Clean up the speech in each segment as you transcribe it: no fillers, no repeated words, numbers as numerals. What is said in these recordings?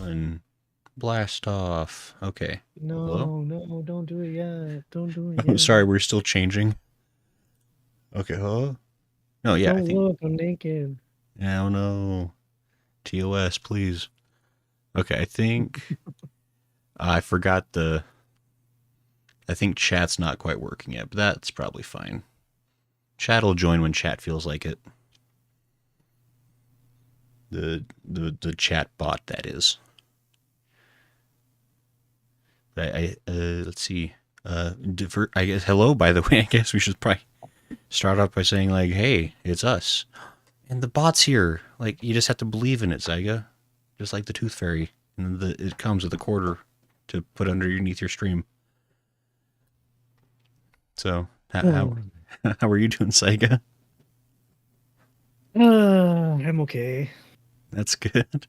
And blast off. Okay. Hello? No, no, don't do it yet. Don't do it yet. Sorry, we're still changing. Okay, hello? No, yeah, I Don't think. look, I'm naked. Oh no. TOS, please. Okay, I think. I forgot the. I think chat's not quite working yet, but that's probably fine. Chat will join when chat feels like it. The chat bot, that is. Let's see. I guess hello. By the way, I guess we should probably start off by saying like, "Hey, it's us," and the bot's here. Like, you just have to believe in it, Zaiga. Just like the Tooth Fairy, and it comes with a quarter to put underneath your stream. So, how Hmm. how are you doing, Zaiga? I'm okay. That's good.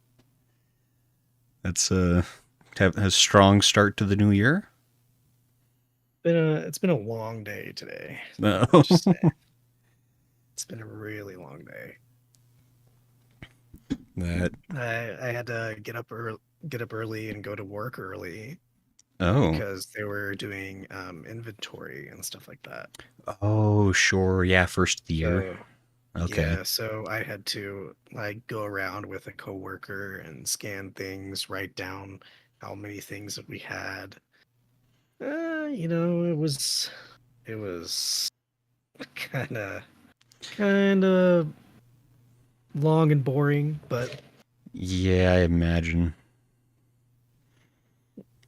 That's have a strong start to the new year. It's been a long day today. No. Let's just say it's been a really long day. That. I had to get up early and go to work early Oh. because they were doing inventory and stuff like that. Oh, sure. Yeah, first of the year. So Okay. yeah, so I had to like go around with a coworker and scan things, write down how many things that we had. It was kind of long and boring, but Yeah, I imagine.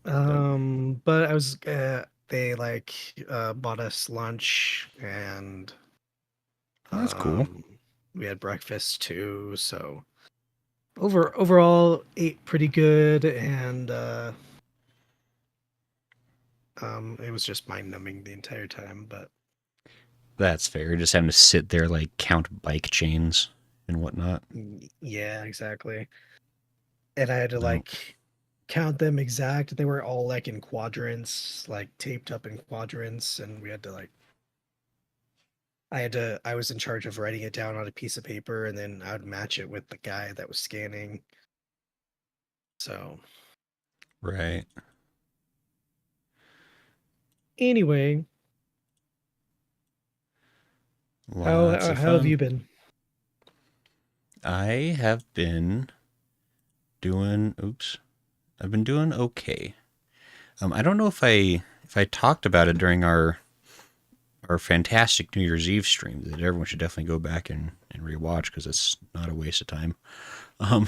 That, but I was they like bought us lunch and that's cool. um we had breakfast too, so overall ate pretty good and it was just mind numbing the entire time, but That's fair. Just having to sit there like count bike chains and whatnot. yeah, exactly. And I had to No. like count them exact. They were all like in quadrants, like taped up in quadrants, and we had to like I was in charge of writing it down on a piece of paper and then I would match it with the guy that was scanning. So Right. anyway, how Lots how, of how have fun. you been? I have been doing. Oops. I've been doing okay. I don't know if I talked about it during our fantastic New Year's Eve stream that everyone should definitely go back and rewatch because it's not a waste of time. Um,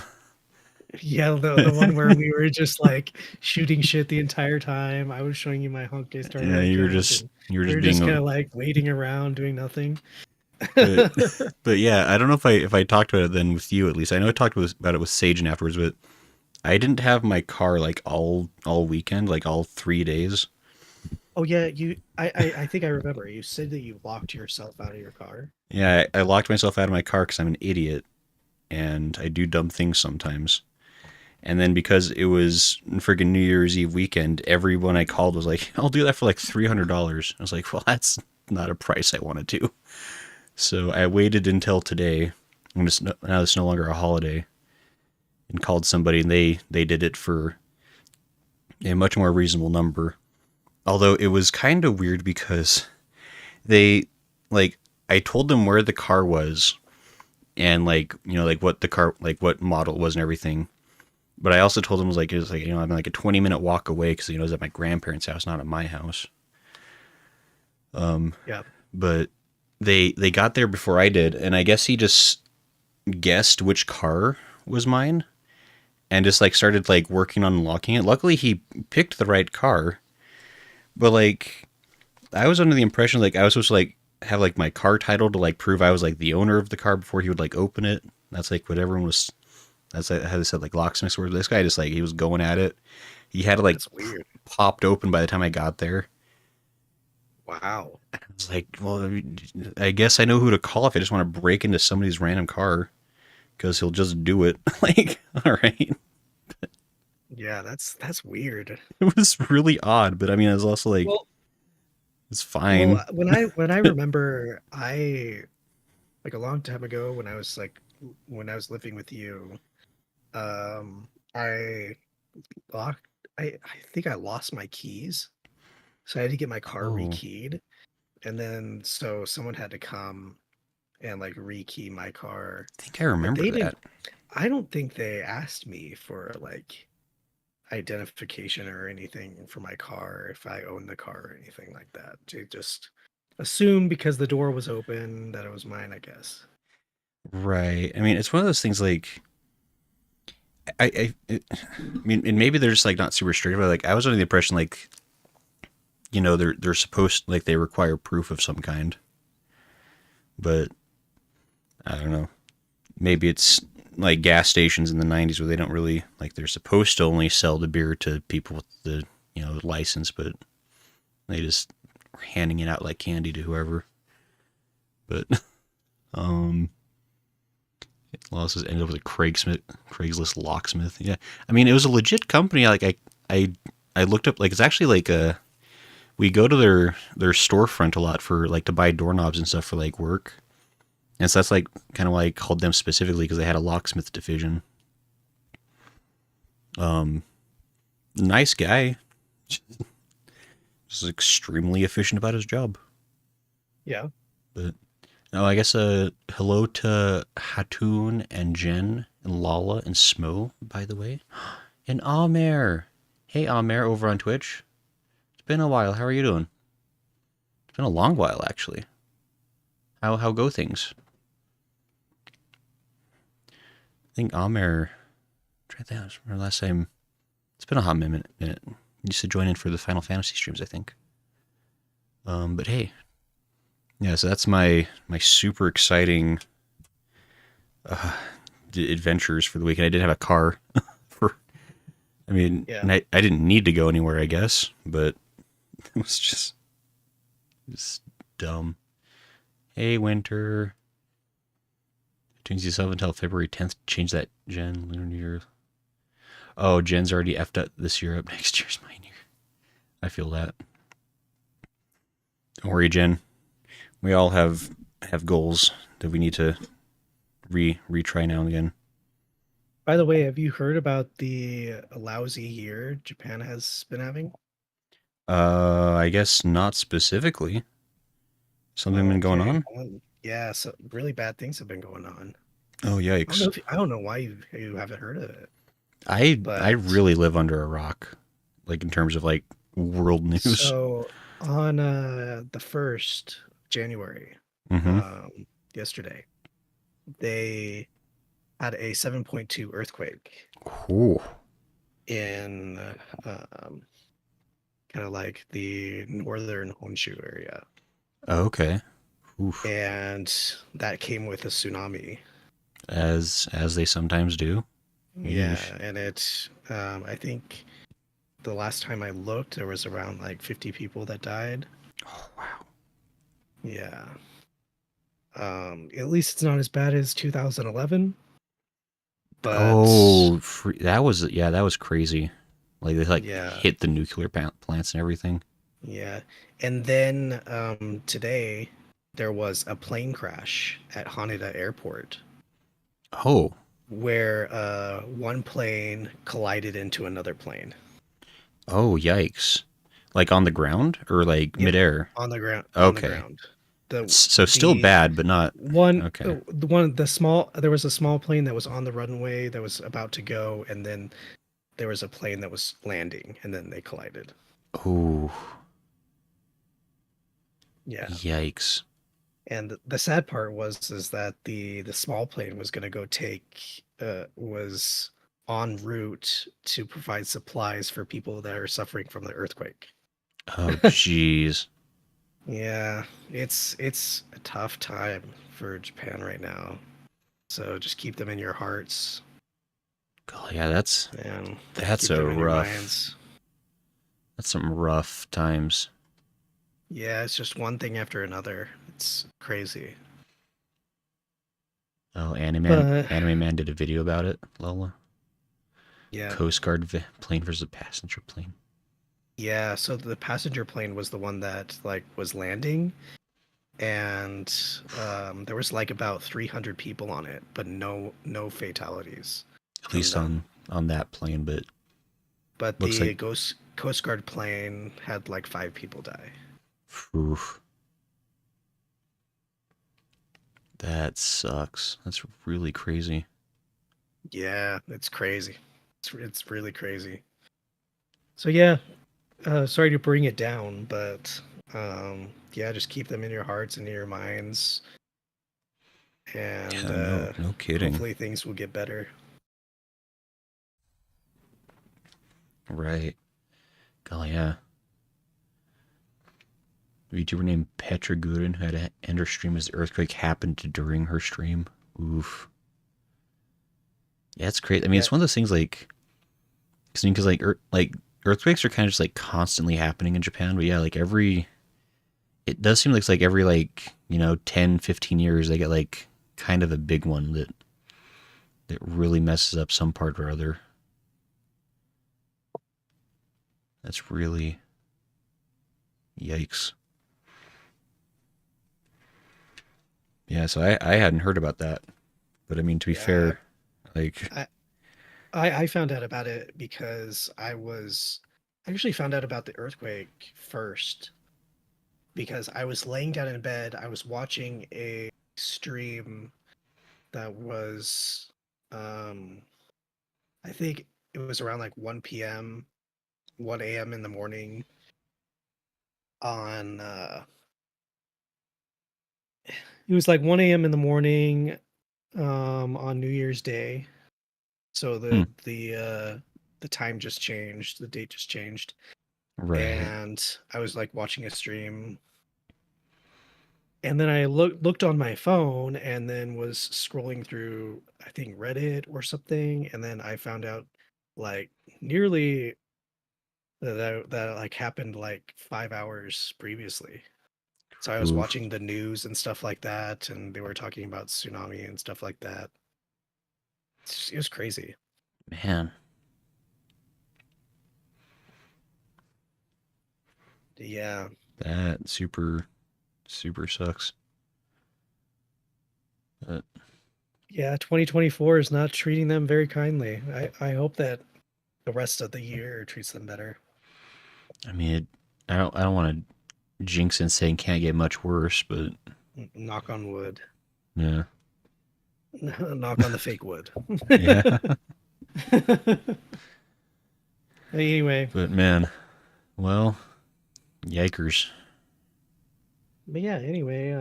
Yeah, the one where we were just like shooting shit the entire time. I was showing you my Honkai Star yeah, Rail account and you were we just were being just kind a. of like waiting around doing nothing. But but yeah, I don't know if I talked about it then with you at least. I know I talked about it with Sage and afterwards, but I didn't have my car like all weekend, like all 3 days. Oh yeah, I think I remember. You said that you locked yourself out of your car. Yeah, I locked myself out of my car because I'm an idiot and I do dumb things sometimes. And then because it was friggin' New Year's Eve weekend, everyone I called was like, "I'll do that for like $300." I was like, "Well, that's not a price I want to do." So I waited until today, when now it's no longer a holiday, and called somebody, and they did it for a much more reasonable number. Although it was kind of weird because they like I told them where the car was and like like what the car like what model it was and everything. But I also told them it was like I'm like a 20-minute walk away because it was at my grandparents' house, not at my house. Yeah. But they got there before I did, and I guess he just guessed which car was mine and just like started like working on unlocking it. Luckily, he picked the right car, but like I was under the impression like I was supposed to like have like my car title to like prove I was like the owner of the car before he would like open it. That's like what everyone was. That's how they said like locksmiths were. This guy just like he was going at it. He had it like That's weird. popped open by the time I got there. Wow. I was like, well, I guess I know who to call if I just want to break into somebody's random car because he'll just do it. Like, all right, Yeah, that's weird. it was really odd, but I mean, I was also like, Well, it's well, fine. when I remember, I like a long time ago when I was living with you, I locked. I think I lost my keys, so I had to get my car Oh, rekeyed, and then so someone had to come and like rekey my car. I think I But remember they didn't. that. I don't think they asked me for like identification or anything for my car if I owned the car or anything like that. They just assumed because the door was open that it was mine, I guess. Right. I mean, it's one of those things like I mean, and maybe they're just like not super strict, but like I was under the impression like they're supposed like they require proof of some kind, but I don't know. Maybe it's like gas stations in the '90s where they don't really like they're supposed to only sell the beer to people with the license, but they just were handing it out like candy to whoever. But um, losses ended up with a Craigslist locksmith. Yeah, I mean it was a legit company. Like I looked up like it's actually like a we go to their storefront a lot for like to buy doorknobs and stuff for like work. And so that's like kind of why I called them specifically because they had a locksmith division. Um, nice guy, just extremely efficient about his job. Yeah. But no, I guess hello to Hatun and Jen and Lala and Smo, by the way, and Amer. Hey Amer over on Twitch. It's been a while. How are you doing? It's been a long while actually. How go things? I think Amer. Try that. Remember last time. It's been a hot minute. Used to join in for the Final Fantasy streams, I think. But hey, yeah. So that's my super exciting uh, adventures for the weekend. I did have a car for. I mean, Yeah. and I didn't need to go anywhere, I guess, but it was just dumb. Hey, Winter. Turns yourself until February 10th. Change that, Jen. Lunar New Year. Oh, Jen's already effed up this year. Up next year's my year. I feel that. Don't worry, Jen. We all have goals that we need to retry now and again. By the way, have you heard about the lousy year Japan has been having? I guess not specifically. Something Oh, been going okay. on? Yeah, so really bad things have been going on. Oh yikes! I don't know why you haven't heard of it, I but really live under a rock, like in terms of like world news. so on the 1st of January, Mm-hmm. um, yesterday, they had a 7.2 earthquake Ooh. in um, kind of like the northern Honshu area, Okay. Oof. and that came with a tsunami. As they sometimes do. Yeesh. Yeah, and I think the last time I looked, there was around like 50 people that died. Oh wow. Yeah. At least it's not as bad as 2011, but Oh, that was that was crazy. Like they like yeah, hit the nuclear plants and everything. yeah. And then today there was a plane crash at Haneda Airport Oh. where one plane collided into another plane. Oh yikes. Like on the ground or like Yep, midair? on the ground, on the Okay. ground. The So still the bad, but not one okay. the one the small there was a small plane that was on the runway that was about to go, and then there was a plane that was landing, and then they collided. Oh, Yeah. yikes. And the sad part was is that the small plane was going to go take was en route to provide supplies for people that are suffering from the earthquake. Oh, jeez. Yeah, it's a tough time for Japan right now. So just keep them in your hearts God, yeah, that's and that's keep a them in your rough. minds. That's some rough times. Yeah, it's just one thing after another. It's crazy. Oh, But Anime Man did a video about it. Lola, yeah, Coast Guard plane versus passenger plane. yeah, so the passenger plane was the one that like was landing, and there was like about 300 people on it, but no fatalities At from least them. on that plane, but but Looks like, the ghost Coast Guard plane had like 5 people die. oof, that sucks. That's really crazy. Yeah, it's crazy. It's really crazy. So yeah, sorry to bring it down, but yeah, just keep them in your hearts and in your minds, and Yeah, no kidding. hopefully things will get better. Right. Golly, yeah. A YouTuber named Petra Gooden had to end her stream as the earthquake happened during her stream. Oof. Yeah, it's crazy. I mean, Yeah, it's one of those things like, because like earthquakes are kind of just like constantly happening in Japan. But yeah, like it does seem like it's like every like 10, 15 years they get like kind of a big one that really messes up some part or other. That's really yikes. Yeah, so I hadn't heard about that. But I mean, to be yeah. fair, like, I, I found out about it because I actually found out about the earthquake first because I was laying down in bed. I was watching a stream that was, um, I think it was around like 1 p.m., 1 a.m. in the morning on, it was like 1 a.m. in the morning, on New Year's Day. So hmm, the time just changed, the date just changed. right. And I was like watching a stream, and then I looked on my phone and then was scrolling through, I think Reddit or something, and then I found out like nearly that like happened like 5 hours previously. So I was Oof, watching the news and stuff like that, and they were talking about tsunami and stuff like that. It was crazy. man, Yeah. that super sucks. But, Yeah, 2024 is not treating them very kindly. I hope that the rest of the year treats them better. I mean, I don't want to jinx and say it can't get much worse, but Knock on wood. yeah, Knock on the fake wood. yeah. Anyway, But man, well, yikers. but yeah, anyway,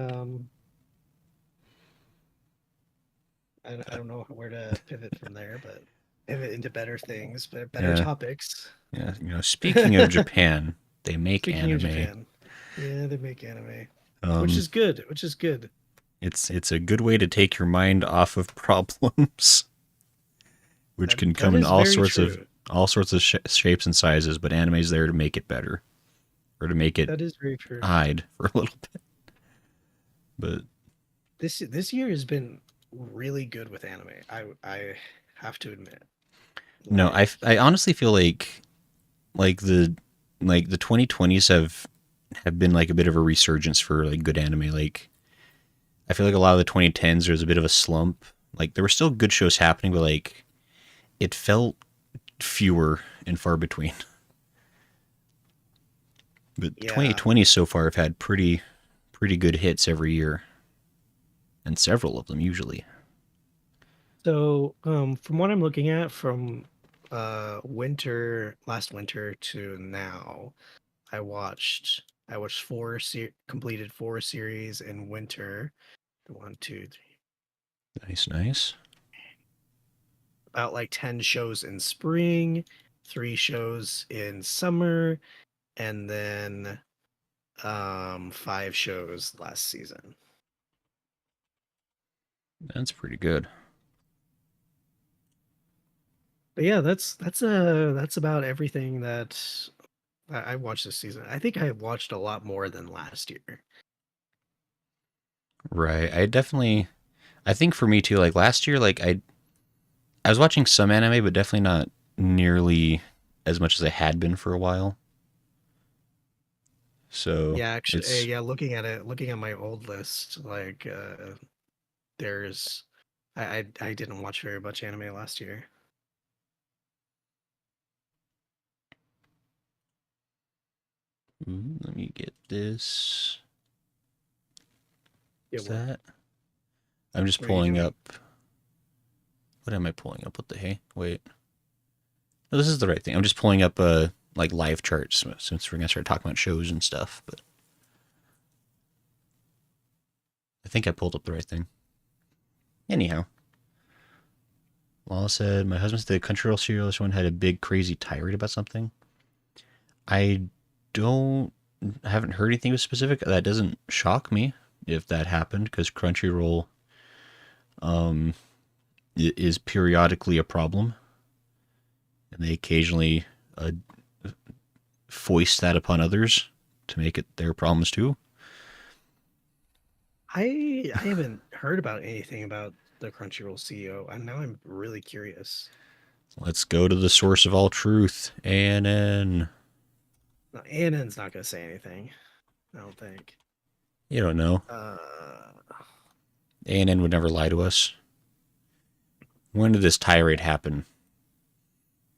I don't know where to pivot from there, but pivot into better things, but better Yeah, topics. yeah. Speaking of Japan, they make Speaking of anime. Japan, yeah, they make anime, which Um, is good, which is good. it's a good way to take your mind off of problems, which can That come in is very true. all sorts of shapes and sizes. But anime's there to make it better or to make it That is very true. hide for a little bit. But This year has been really good with anime. I have to admit. no, Like, I honestly feel like the 2020s have been like a bit of a resurgence for like good anime. Like I feel like a lot of the 2010s there was a bit of a slump. Like there were still good shows happening, but like it felt fewer and far between. But yeah. 2020 so far have had pretty good hits every year, and several of them usually. So, from what I'm looking at from last winter to now, I watched completed 4 series in winter. One, two, three, Nice, nice. about like 10 shows in spring, 3 shows in summer, and then 5 shows last season. That's pretty good. But yeah, that's about everything that I watched this season. I think I watched a lot more than last year. Right. I think for me too, like last year, like I was watching some anime, but definitely not nearly as much as I had been for a while. So Yeah, actually, it's yeah, looking at my old list, like there's I didn't watch very much anime last year. Let me get this. Yeah, Is that? I'm just what are you pulling doing? up. What am I pulling up? What the hey? Wait. No, this is the right thing. I'm just pulling up like live charts since we're gonna start talking about shows and stuff. But I think I pulled up the right thing. Anyhow, Law said my husband's the Crunchyroll serial. This one had a big crazy tirade about something. I don't. I haven't heard anything specific. That doesn't shock me if that happened because Crunchyroll um is periodically a problem, and they occasionally uh, foist that upon others to make it their problems too. I haven't heard about anything about the Crunchyroll CEO, and now I'm really curious. Let's go to the source of all truth, ANN. No, Annan's not gonna say anything. I don't think. You don't know. Uh, ANN would never lie to us. When did this tirade happen?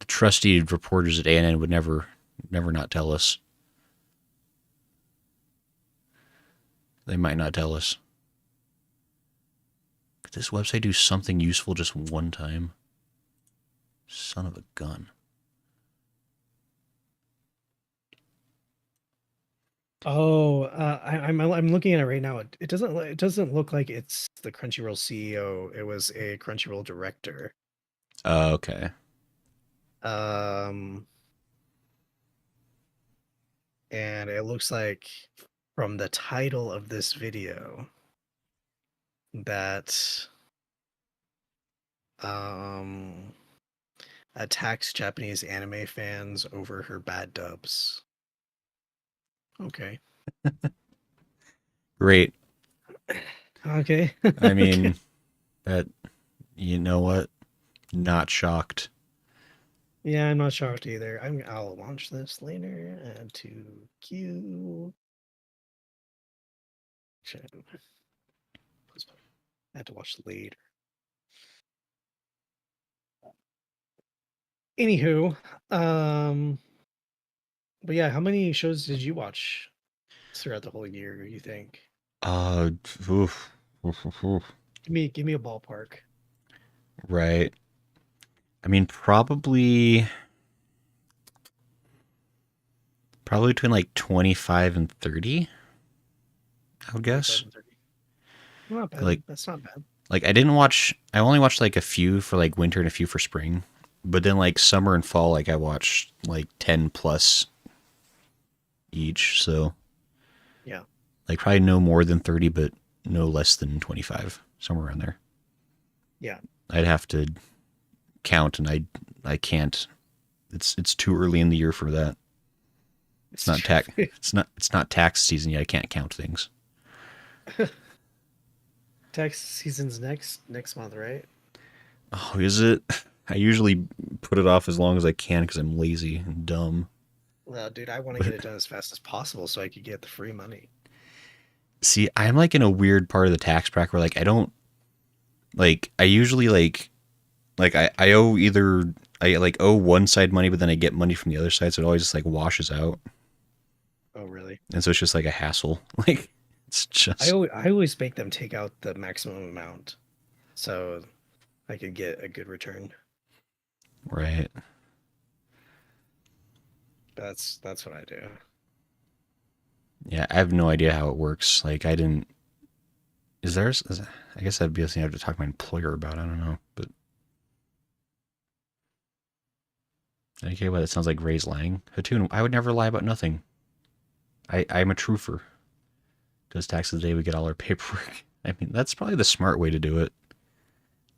The trusty reporters at ANN would never not tell us. They might not tell us. Could this website do something useful just one time? Son of a gun. I'm looking at it right now. It doesn't look like it's the Crunchyroll CEO. It was a Crunchyroll director. Okay. Um, and it looks like from the title of this video that um attacks Japanese anime fans over her bad dubs. Okay. Great. Okay. I Okay. mean, that, you know what? Not shocked. Yeah, I'm not shocked either. I'll launch this later. Add to queue. I had to watch later. Anywho, um, but yeah, how many shows did you watch throughout the whole year, you think? Uh, oof, oof, oof, oof. Give me a ballpark. Right. I mean, probably between like 25 and 30, I would 25 guess. and 30. Not Like bad. That's not bad. I only watched like a few for like winter and a few for spring. But then like summer and fall, like I watched like 10 plus each. So Yeah. like probably no more than 30, but no less than 25, somewhere around there. Yeah. I'd have to count, and I can't. It's too early in the year for that. It's It's not tax. true. It's not tax season yet. I can't count things. Tax season's next month, right? Oh, is it? I usually put it off as long as I can because I'm lazy and dumb. Well, dude, I want to get But it done as fast as possible so I could get the free money. see, I'm like in a weird part of the tax bracket where like I don't like. I usually I owe either I like owe one side money, but then I get money from the other side, so it always just like washes out, Oh, really? and so it's just like a hassle. Like it's just I always make them take out the maximum amount so I could get a good return. right. That's what I do. Yeah, I have no idea how it works. Like I didn't. I guess that'd be something I have to talk to my employer about. I don't know, but okay, well, that sounds like Ray's lying. Hatun, I would never lie about nothing. I'm a truther. Does taxes the day we get all our paperwork. I mean, that's probably the smart way to do it.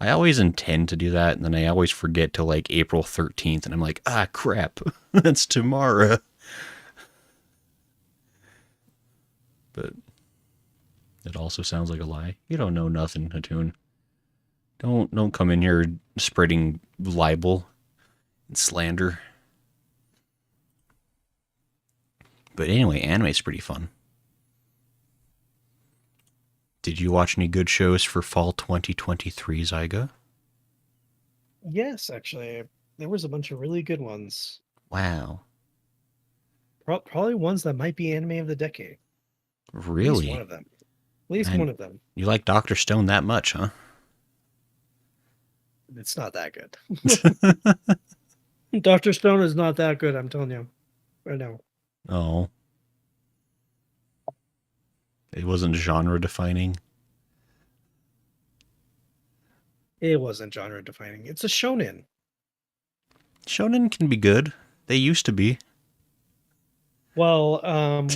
I always intend to do that, and then I always forget till like April 13th, and I'm like, ah, crap, that's tomorrow. But it also sounds like a lie. You don't know nothing, Hatun. Don't come in here spreading libel and slander. But anyway, anime's pretty fun. Did you watch any good shows for fall 2023, Zaiga? Yes, actually, there was a bunch of really good ones. Wow. Probably ones that might be anime of the decade. At least one Really? of them. At least Man, one of them. you like Dr. Stone that much, huh? It's not that good. Doctor Stone is not that good. I'm telling you right now. Oh, it wasn't genre defining. It wasn't genre defining. It's a shonen. Shonen can be good. They used to be. Well,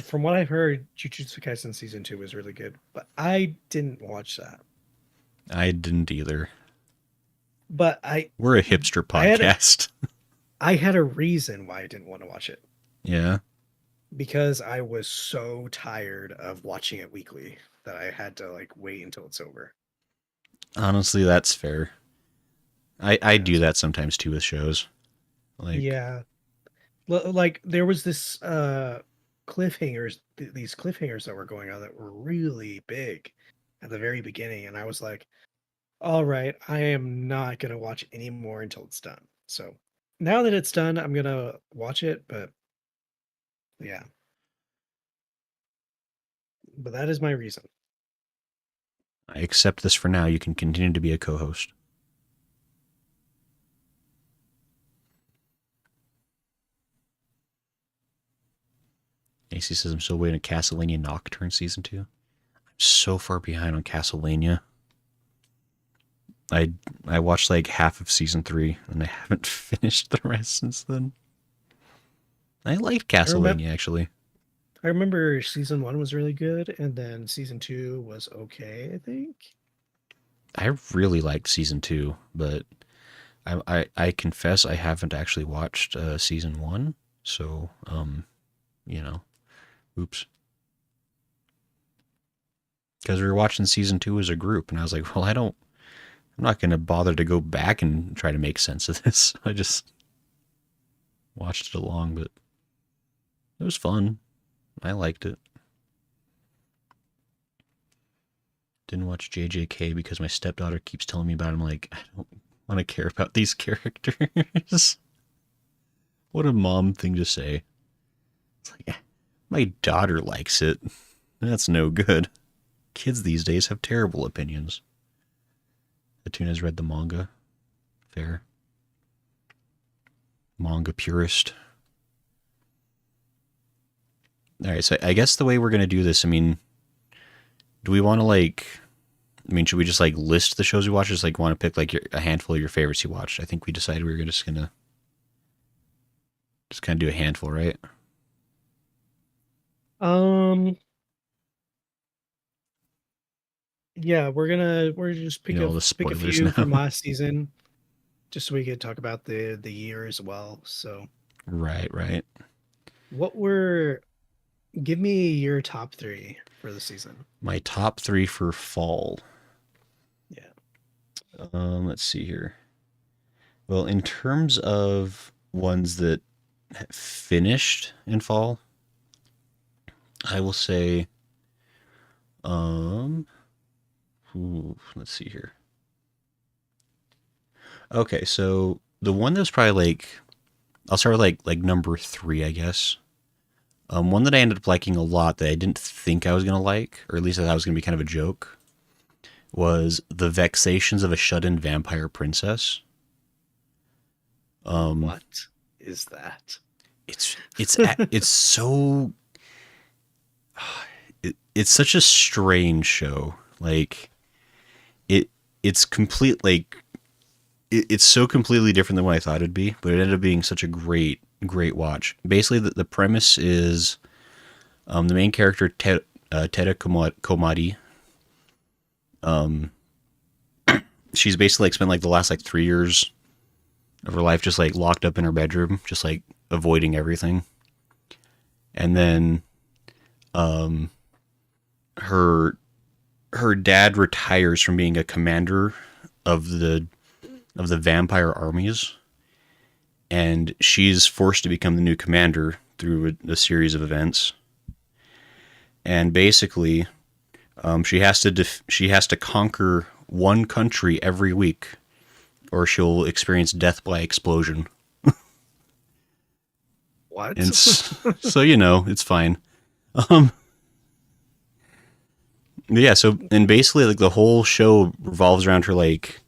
from what I've heard, Jujutsu Kaisen season 2 was really good, but I didn't watch that. I didn't either. But I, We're a hipster I had, a, podcast. I had a reason why I didn't want to watch it Yeah. because I was so tired of watching it weekly that I had to like wait until it's over. Honestly, that's fair. I Yeah, do that sometimes too with shows. Like, yeah. Like there was this cliffhangers, these cliffhangers that were going on that were really big at the very beginning, and I was like, all right, I am not gonna watch any more until it's done. So now that it's done, I'm gonna watch it, but yeah, but that is my reason. I accept this for now. You can continue to be a co host. AC says I'm still waiting on Castlevania Nocturne season 2. I'm so far behind on Castlevania. I I watched like half of season 3 and I haven't finished the rest since then. I liked I remember Castlevania actually. I remember season 1 was really good, and then season 2 was okay, I think. I really liked season 2, but I confess I haven't actually watched season 1. So, you know, oops. Because we were watching season 2 as a group and I was like, well, I'm not going to bother to go back and try to make sense of this. I just watched it along, but it was fun. I liked it. Didn't watch JJK because my stepdaughter keeps telling me about it. I'm like, I don't want to care about these characters. What a mom thing to say. It's like, my daughter likes it. That's no good. Kids these days have terrible opinions. Atuna has read the manga. Fair. Manga purist. All right, so I guess the way we're going to do this, I mean, do we want to should we just like list the shows we watch? Or just like want to pick like a handful of your favorites you watched? I think we decided we were just gonna just kind of do a handful, right? Um, yeah, we're just You know all the pick a spoilers few now. from last season, just so we could talk about the year as well. So, Right, right. what were give me your top 3 for the season? My top 3 for fall. Yeah. Let's see here. Well, in terms of ones that finished in fall, I will say, um, let's see here. Okay, so the one that's probably like, I'll start with like number 3, I guess. One that I ended up liking a lot that I didn't think I was gonna like, or at least I thought was gonna be kind of a joke, was The Vexations of a Shut-In Vampire Princess. Um, What is that? it's so it's such a strange show. Like it it's complete like it's so completely different than what I thought it'd be, but it ended up being such a great watch. Basically, the premise is the main character Tera Komadi. Um, she's basically like spent like the last like 3 years of her life just like locked up in her bedroom, just like avoiding everything. And then um, her her dad retires from being a commander of the vampire armies, and she's forced to become the new commander through a series of events. And basically, she has to conquer one country every week, or she'll experience death by explosion. What? and so it's fine. Um, yeah. So and basically, like the whole show revolves around her. Like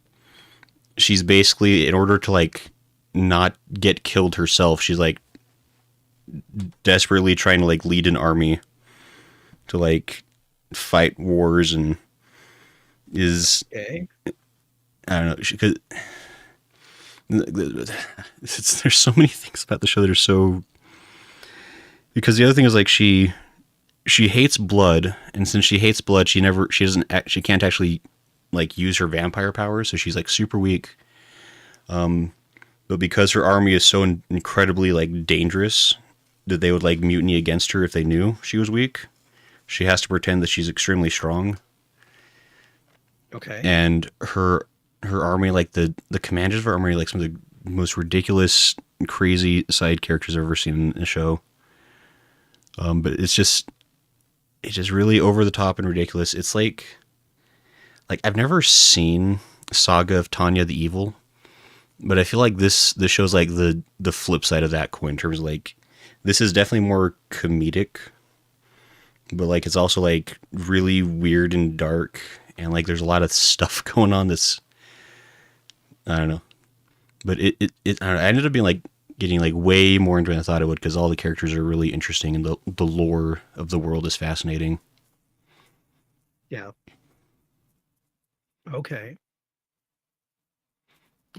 she's basically in order to like not get killed herself. She's like desperately trying to like lead an army to like fight wars and is Okay. I don't know. She could. There's so many things about the show that are so because the other thing is like she hates blood, and since she hates blood, she can't actually like use her vampire powers, so she's like super weak. But because her army is so incredibly like dangerous that they would like mutiny against her if they knew she was weak, she has to pretend that she's extremely strong. Okay. And her army, like the commanders of her army, are, like some of the most ridiculous, crazy side characters I've ever seen in a show. But it's just really over the top and ridiculous. It's like I've never seen Saga of Tanya the Evil, but I feel like this show's like the flip side of that coin in terms of like this is definitely more comedic, but like it's also like really weird and dark and like there's a lot of stuff going on that's I don't know. But I, don't know, I ended up being like getting like way more into it than I thought it would because all the characters are really interesting and the lore of the world is fascinating. Yeah. Okay.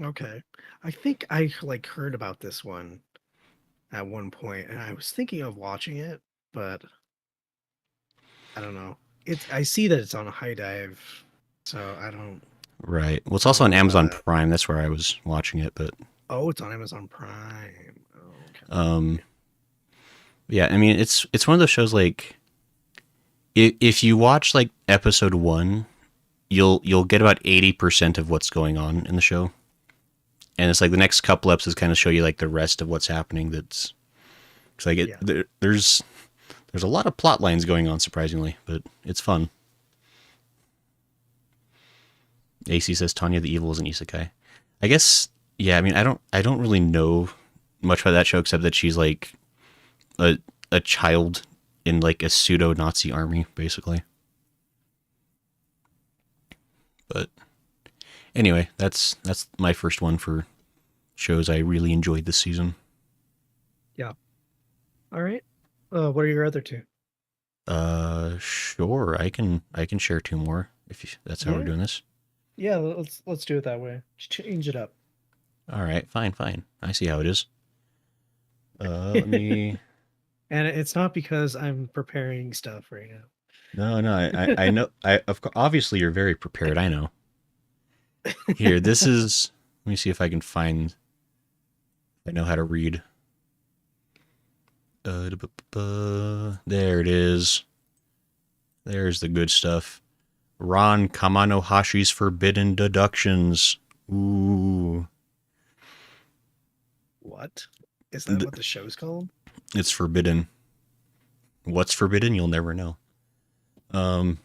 Okay. I think I like heard about this one at one point, and I was thinking of watching it, but I don't know. I see that it's on a high dive, so Right. Well, it's I also don't on know about Amazon that. Prime. That's where I was watching it. But Oh, it's on Amazon Prime. Okay. um, yeah, I mean, it's one of those shows like if you watch like episode one, you'll get about 80% of what's going on in the show, and it's like the next couple episodes kind of show you like the rest of what's happening. That's it's like Yeah. there's a lot of plot lines going on surprisingly, but it's fun. AC says Tanya the Evil is an isekai. I guess yeah. I mean, I don't really know much about that show except that she's like a a child in like a pseudo Nazi army, basically. But anyway, that's my first one for shows I really enjoyed this season. Yeah. All right. What are your other two? Sure, I can share two more if that's how we're Yeah. doing this. Yeah, let's do it that way. Change it up. All right, fine. I see how it is. Let me. And it's not because I'm preparing stuff right No, I now. know. Obviously you're very prepared. I know. Here, this is. Let me see if I can find. I know how to read. There it is. There's the good stuff. Ron Kamanohashi's Forbidden Deductions. Ooh. What? Is that what the show's called? It's forbidden. What's forbidden? You'll never know. Um,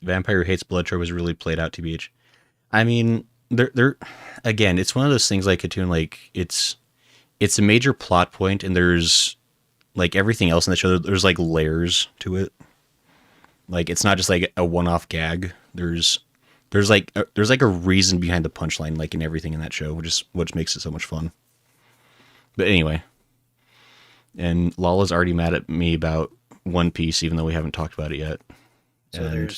Vampire Hates Blood trope was really played out, TBH. I mean, they're again, it's one of those things like Katoon, like it's a major plot point, and there's like everything else in the show. There's like layers to it. Like it's not just like a one-off gag. There's like a reason behind the punchline, like in everything in that show, which is what makes it so much fun. But anyway, and Lala's already mad at me about One Piece, even though we haven't talked about it yet. So And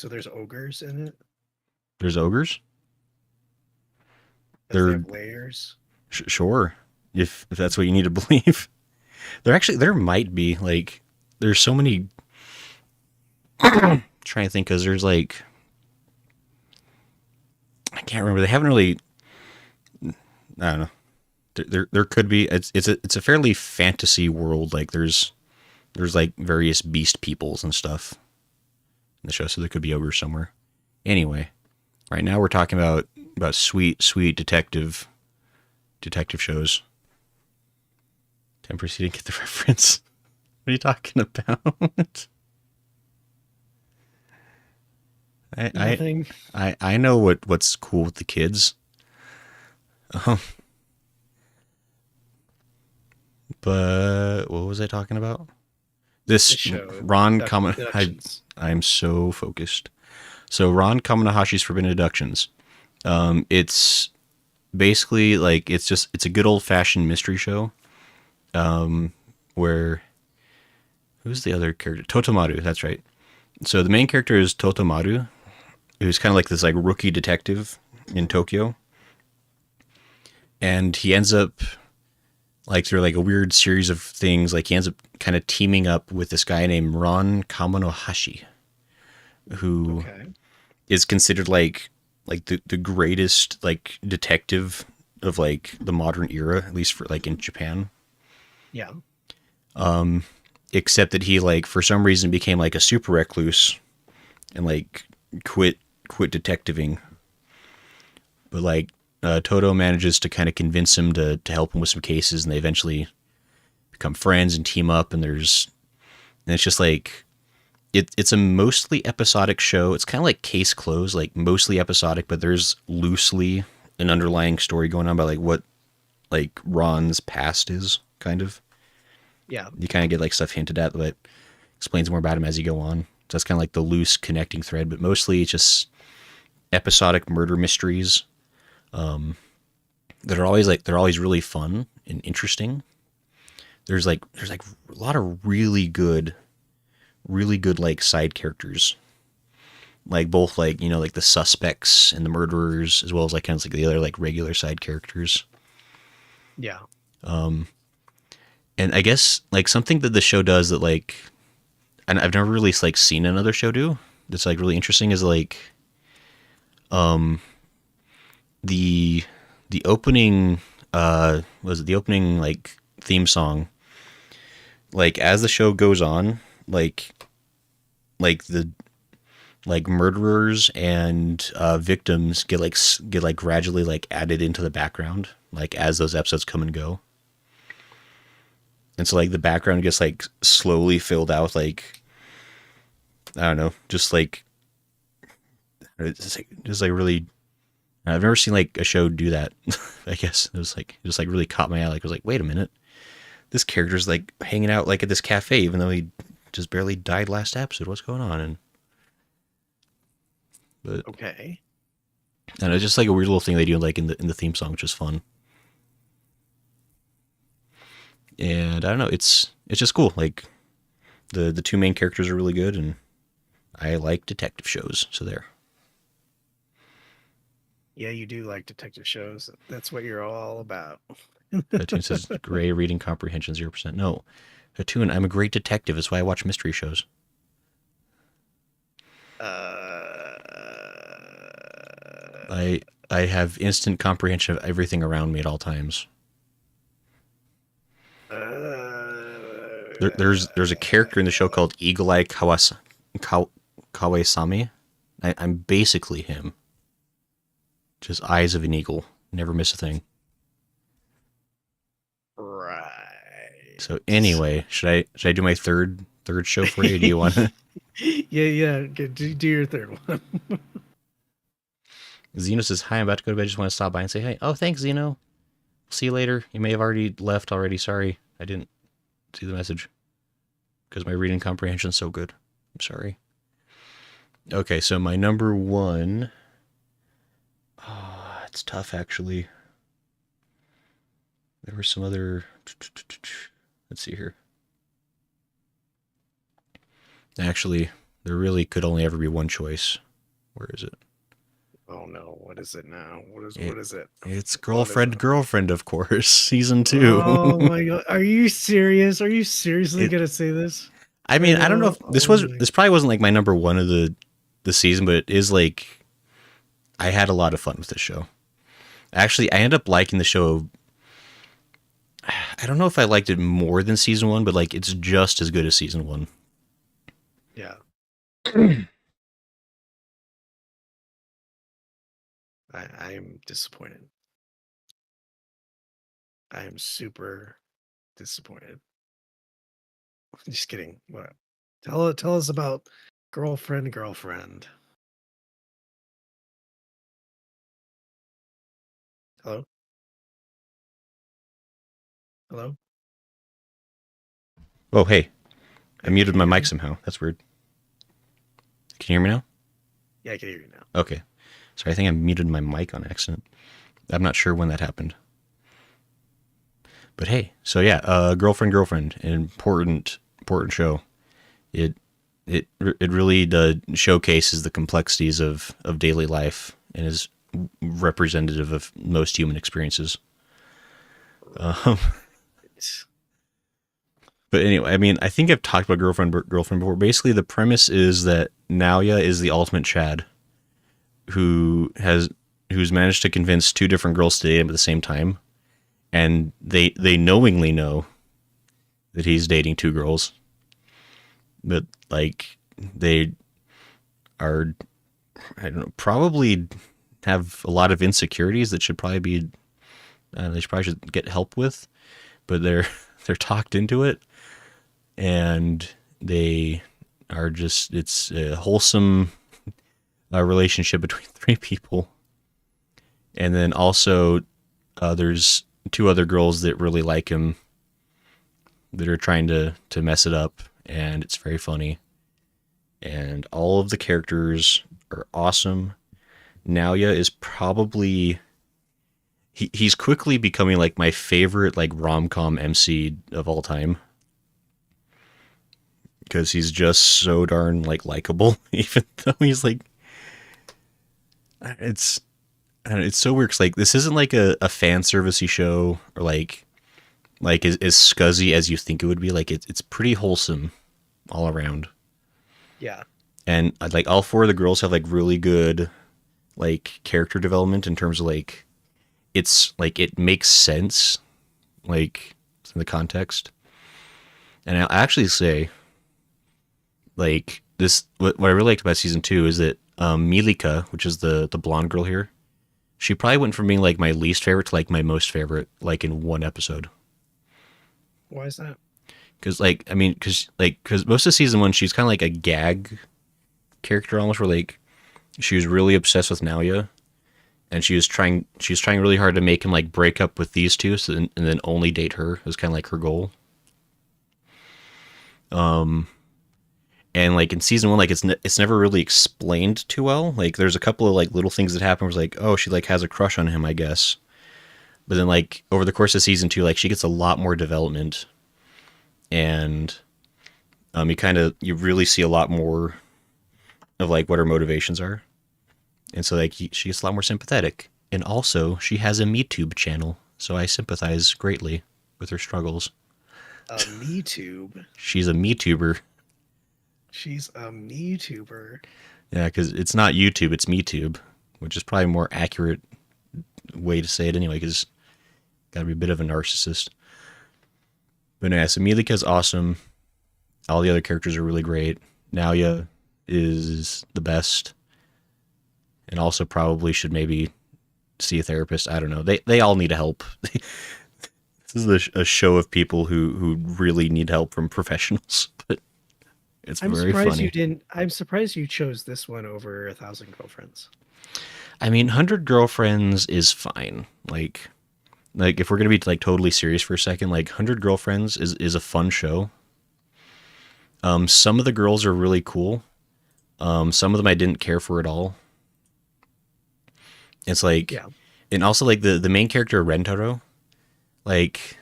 there's ogres in it. there's ogres. Does they They're have layers? sure if that's what you need to believe. There might be like there's so many. Trying to think because there's like I can't remember. They haven't really. I don't know. There could be. It's a fairly fantasy world. Like there's like various beast peoples and stuff in the show, so there could be ogres somewhere. Anyway, right now we're talking about sweet detective shows. Temperance, you didn't get the reference. What are you talking about? I I Nothing. I know what's cool with the kids. Um, But what was I talking about? The This show Ron Kamen. deductions. I'm so focused. So Ron Kamenahashi's Forbidden Deductions. It's basically like it's a good old fashioned mystery show. Where who's the other character? Totomaru. That's right. So the main character is Totomaru, who's kind of like this like rookie detective in Tokyo, and he ends up like through like a weird series of things. Like he ends up kind of teaming up with this guy named Ron Kamanohashi, who Okay. is considered like the greatest like detective of like the modern era, at least for like in Japan. Yeah. Except that he like for some reason became like a super recluse and like quit quit detectiving. But like Toto manages to kind of convince him to help him with some cases, and they eventually become friends and team up. And it's just like it's a mostly episodic show. It's kind of like Case Closed, like mostly episodic, but there's loosely an underlying story going on about like what like Ron's past is, kind of. Yeah. You kind of get like stuff hinted at, but explains more about him as you go on. So that's kind of like the loose connecting thread, but mostly it's just episodic murder mysteries that are always like they're always really fun and interesting. There's like a lot of really good like side characters, like both like you know like the suspects and the murderers as well as like kind of like the other like regular side characters. Yeah. And I guess like something that the show does that like and I've never really like seen another show do that's like really interesting is like the the opening was it the opening like theme song, like as the show goes on, like the like murderers and victims get like gradually like added into the background like as those episodes come and go, and so like the background gets like slowly filled out with like I don't know just like really I've never seen like a show do that. I guess it was like really caught my eye. Like I was like, wait a minute, this character's like hanging out like at this cafe even though he just barely died last episode. What's going on? And but Okay. and it's just like a weird little thing they do like in the theme song, which is fun. And I don't know, it's just cool. Like the two main characters are really good, and I like detective shows. So there. Yeah, you do like detective shows. That's what you're all about. Hatun says gray reading comprehension 0%. No, Hatun, I'm a great detective. That's why I watch mystery shows. I I have instant comprehension of everything around me at all times. There's a character in the show called Eagle Eye Kawasami. I'm basically him. Just eyes of an eagle. Never miss a thing. So right. anyway, should I do my third show for you? Or do you want to? Yeah, yeah. Do your third one. Zeno says hi. I'm about to go to bed. Just want to stop by and say hey. Oh, thanks, Zeno. See you later. You may have already left already. Sorry, I didn't see the message because my reading comprehension is so good. I'm sorry. Okay, so my number one. Oh, it's tough actually. There were some other. Let's see here. Actually, there really could only ever be one choice. Where is it? Oh no, what is it now? It What is it? it's What is it? girlfriend, of course, season Oh two. my god. Are you serious? Are you seriously it. gonna say this I right mean, I don't know now? if Oh my this probably wasn't like my number one of the season, but it is like I had a lot of fun with this show. Actually, I ended up liking the show. I don't know if I liked it more than season one, but like it's just as good as season one. yeah. I'm disappointed. I am super disappointed. Just kidding. What? Tell us about girlfriend. Hello? Hello? Oh, hey, I muted Can my you hear mic me? somehow. That's weird. Can you hear me now? Yeah, I can hear you now. Okay. Sorry, I think I muted my mic on accident. I'm not sure when that happened. But hey, so yeah, girlfriend, an important show. It it really showcases the complexities of daily life and is representative of most human experiences. Um, Right. but anyway, I mean, I think I've talked about girlfriend before. Basically, the premise is that Naoya is the ultimate Chad who has who's managed to convince two different girls to date him at the same time, and they knowingly know that he's dating two girls, but like they are, I don't know, probably have a lot of insecurities that should probably be they should probably should get help with, but they're they're talked into it, and they are just it's a wholesome relationship between three people, and then also there's two other girls that really like him that are trying to mess it up, and it's very funny, and all of the characters are awesome. Naoya is probably he's quickly becoming like my favorite like rom-com MC of all time because he's just so darn like likable even though he's like it's I don't know, it's so weird 'cause, like this isn't like a fan servicey show or like as scuzzy as you think it would be. Like it's pretty wholesome all around, Yeah. and like all four of the girls have like really good like character development in terms of like it's like it makes sense like in the context. And I'll actually say like this what I really liked about season two is that Milika, which is the blonde girl here, she probably went from being like my least favorite to like my most favorite like in one episode. Why is that? Because like I mean because most of season one she's kind of like a gag character almost where like she was really obsessed with Naoya, and she was trying really hard to make him like break up with these two and then only date her. It was kind of like her goal. And like in season one, like it's never really explained too well. Like there's a couple of like little things that happen where it's like, oh, she like has a crush on him, I guess. But then like over the course of season two, like she gets a lot more development, and you really see a lot more of like what her motivations are, and so like she gets a lot more sympathetic. And also, she has a MeTube channel, so I sympathize greatly with her struggles. A MeTube. She's a MeTuber. She's a MeTuber. Yeah, because it's not YouTube, it's MeTube, which is probably a more accurate way to say it anyway, because gotta be a bit of a narcissist. But yeah, so Milika's awesome. All the other characters are really great. Naoya is the best, and also probably should maybe see a therapist. I don't know. They all need help. This is a show of people who really need help from professionals, but it's I'm very surprised you funny. didn't. I'm surprised you chose this one over A Thousand Girlfriends. I mean, 100 Girlfriends is fine. Like if we're gonna be like totally serious for a second, like 100 Girlfriends is a fun show. Some of the girls are really cool. Some of them I didn't care for at all. It's like, Yeah. and also like the main character Rentaro, like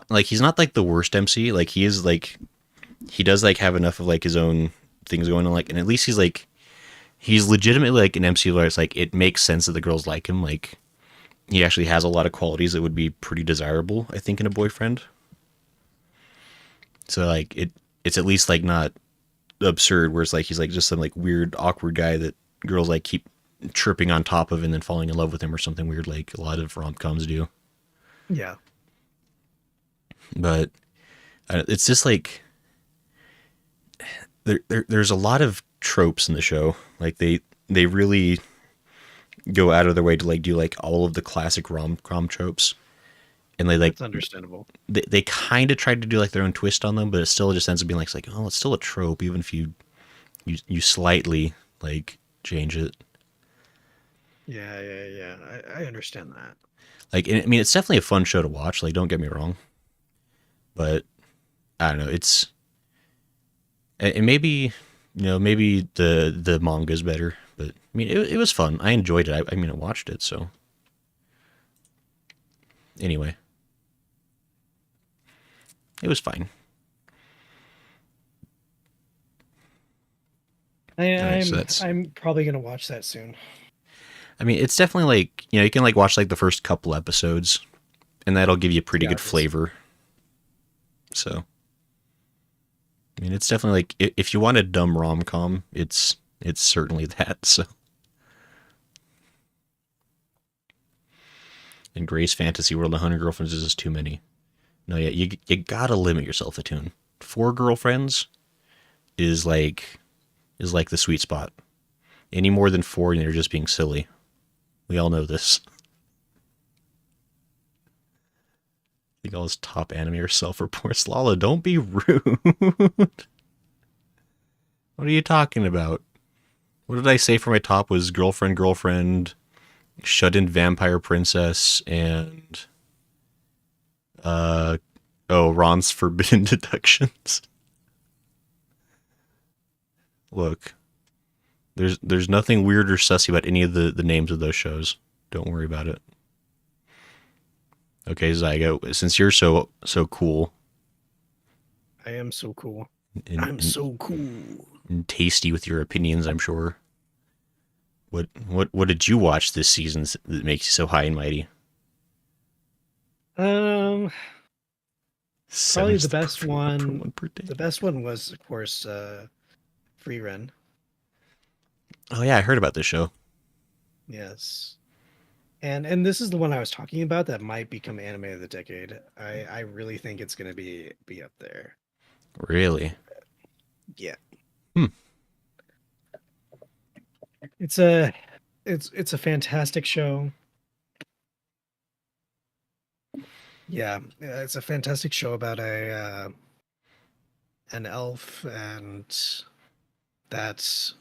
like he's not like the worst MC. Like he is like he does like have enough of like his own things going on. Like, and at least he's legitimately like an MC where it's like it makes sense that the girls like him. Like he actually has a lot of qualities that would be pretty desirable, I think, in a boyfriend. So like it's at least like not absurd where it's like he's like just some like weird awkward guy that girls like keep tripping on top of and then falling in love with him or something weird like a lot of rom-coms do. Yeah. But it's just like there's a lot of tropes in the show. Like they really go out of their way to like do like all of the classic rom-com tropes, and they like That's understandable. they kind of tried to do like their own twist on them, but it still just ends up being like, oh, it's still a trope even if you slightly like change it. Yeah. I understand that. Like, I mean, it's definitely a fun show to watch. Like, don't get me wrong, but I don't know. It's and maybe maybe the manga is better, but I mean, it was fun. I enjoyed it. I mean, I watched it. So anyway, it was fine. I, All right, so I'm that's. I'm probably gonna watch that soon. I mean, it's definitely like you can like watch like the first couple episodes, and that'll give you a pretty Yeah, good flavor. So I mean, it's definitely like if you want a dumb rom com, it's certainly that. So in Gray's Fantasy World, 100 girlfriends is just too many. No, yeah, you gotta limit yourself, Attune. 4 girlfriends is like the sweet spot. Any more than 4, and you're just being silly. We all know this. I think all his top anime are self-reports. Lala, don't be rude. What are you talking about? What did I say for my top was girlfriend, girlfriend, shut-in vampire princess, and uh oh, Ron's forbidden deductions. Look, there's nothing weird or sussy about any of the names of those shows. Don't worry about it. Okay, Zaiga, since you're so cool I am so cool. and, I'm and, so cool. and tasty with your opinions, I'm sure. What did you watch this season that makes you so high and mighty? Um, Seven Probably is the the best perfect number for one. one per day. The best one was, of course, Free Run. Oh yeah, I heard about this show. Yes. And this is the one I was talking about that might become anime of the decade. I really think it's gonna be up there. Really? Yeah. Hmm. It's a it's a fantastic show. Yeah, it's a fantastic show about a an elf and that's